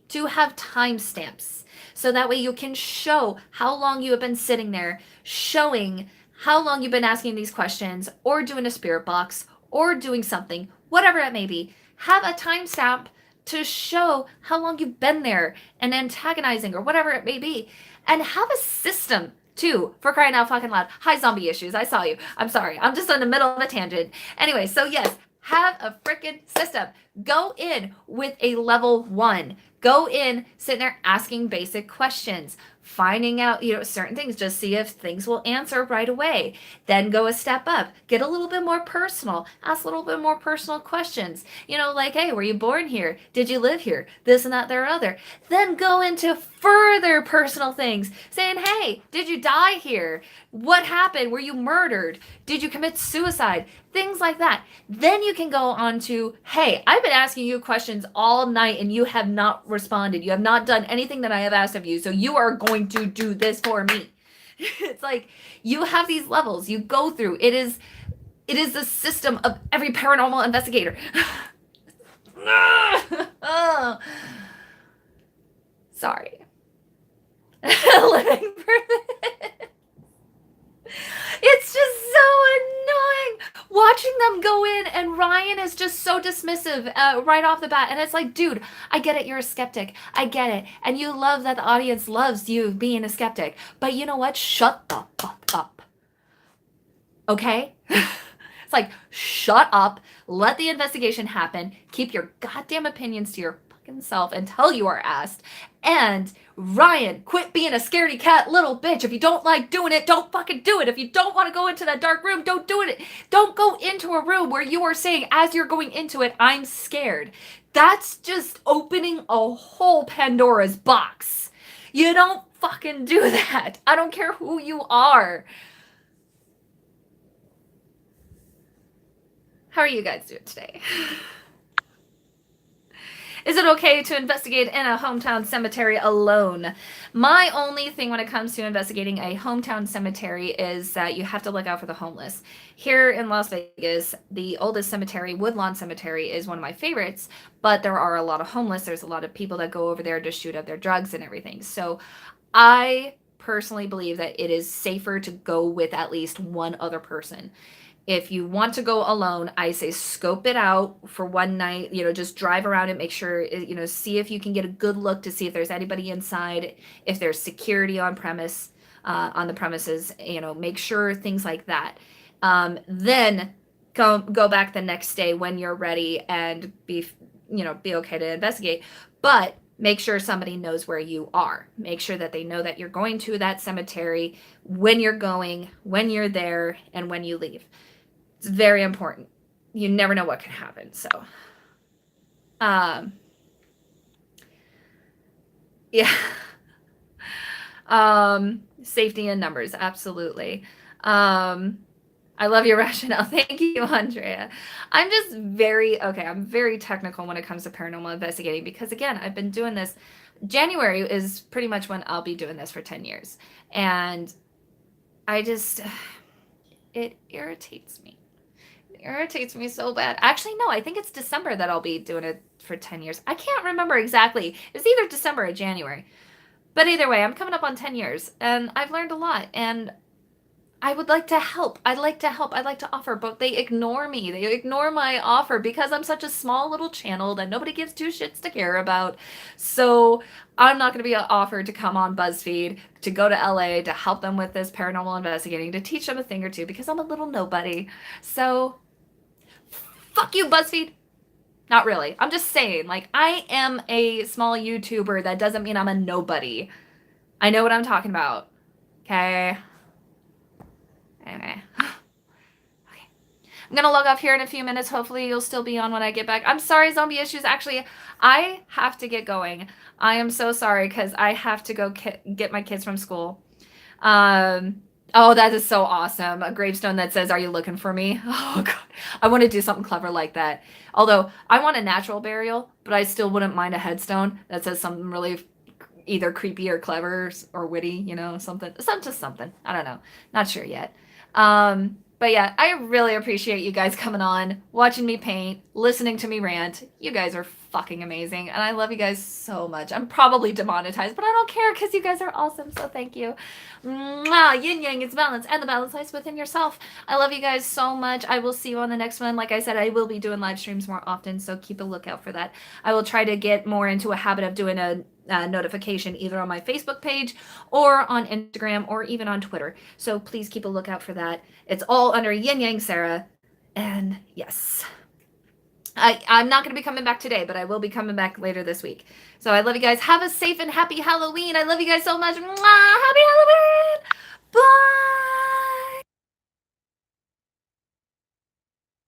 to have timestamps so that way you can show how long you have been sitting there, showing how long you've been asking these questions or doing a spirit box or doing something, whatever it may be. Have a timestamp to show how long you've been there and antagonizing or whatever it may be. And have a system too, for crying out fucking loud. Hi, zombie issues. I saw you. I'm sorry. I'm just in the middle of a tangent. Anyway, so yes, have a freaking system. Go in with a level 1. Go in, sitting there asking basic questions. finding out, certain things, just see if things will answer right away. Then go a step up, get a little bit more personal, ask a little bit more personal questions, like, hey, were you born here? Did you live here? This and that, there, and other. Then go into further personal things, saying, hey, did you die here? What happened? Were you murdered? Did you commit suicide? Things like that. Then you can go on to, hey, I've been asking you questions all night and you have not responded. You have not done anything that I have asked of you. So you are going to do this for me. It's like you have these levels you go through. It is the system of every paranormal investigator. Oh. Sorry. Living for this. It's just so annoying watching them go in, and Ryan is just so dismissive right off the bat. And it's like, dude, I get it. You're a skeptic. I get it. And you love that the audience loves you being a skeptic. But you know what? Shut the fuck up. Okay? It's like, shut up. Let the investigation happen. Keep your goddamn opinions to your fucking self until you are asked. And Ryan, quit being a scaredy cat little bitch. If you don't like doing it, don't fucking do it. If you don't want to go into that dark room, don't do it. Don't go into a room where you are saying, as you're going into it, I'm scared. That's just opening a whole Pandora's box. You don't fucking do that. I don't care who you are. How are you guys doing today? Is it okay to investigate in a hometown cemetery alone? My only thing when it comes to investigating a hometown cemetery is that you have to look out for the homeless. Here in Las Vegas, the oldest cemetery, Woodlawn Cemetery, is one of my favorites, but there are a lot of homeless. There's a lot of people that go over there to shoot up their drugs and everything. So I personally believe that it is safer to go with at least one other person. If you want to go alone, I say scope it out for one night, just drive around and make sure, see if you can get a good look to see if there's anybody inside, if there's security on the premises, make sure things like that. Then go back the next day when you're ready and be okay to investigate. But make sure somebody knows where you are. Make sure that they know that you're going to that cemetery, when you're going, when you're there, and when you leave. It's very important. You never know what can happen. So, yeah. Safety in numbers. Absolutely. I love your rationale. Thank you, Andrea. I'm very technical when it comes to paranormal investigating because, again, I've been doing this. January is pretty much when I'll be doing this for 10 years. And it irritates me. It irritates me so bad. Actually, no, I think it's December that I'll be doing it for 10 years. I can't remember exactly. It's either December or January. But either way, I'm coming up on 10 years, and I've learned a lot, and I would like to help. I'd like to help. I'd like to offer, but they ignore me. They ignore my offer because I'm such a small little channel that nobody gives two shits to care about. So I'm not going to be offered to come on BuzzFeed, to go to LA, to help them with this paranormal investigating, to teach them a thing or two because I'm a little nobody. So fuck you, BuzzFeed. Not really. I'm just saying, I am a small YouTuber. That doesn't mean I'm a nobody. I know what I'm talking about. Okay? Anyway. Okay. I'm gonna log off here in a few minutes. Hopefully you'll still be on when I get back. I'm sorry, Zombie Issues. Actually, I have to get going. I am so sorry because I have to go get my kids from school. Oh, that is so awesome. A gravestone that says, "Are you looking for me?" Oh, God. I want to do something clever like that. Although, I want a natural burial, but I still wouldn't mind a headstone that says something really either creepy or clever or witty, something. Just something. I don't know. Not sure yet. But yeah, I really appreciate you guys coming on, watching me paint, listening to me rant. You guys are fucking amazing, and I love you guys so much. I'm probably demonetized, but I don't care because you guys are awesome, so thank you. Mwah, yin yang is balance, and the balance lies within yourself. I love you guys so much. I will see you on the next one. Like I said, I will be doing live streams more often, so keep a lookout for that. I will try to get more into a habit of doing a notification either on my Facebook page or on Instagram or even on Twitter. So please keep a lookout for that. It's all under Yinyangsara. And yes. I'm not going to be coming back today, but I will be coming back later this week. So I love you guys. Have a safe and happy Halloween. I love you guys so much. Mwah! Happy Halloween. Bye.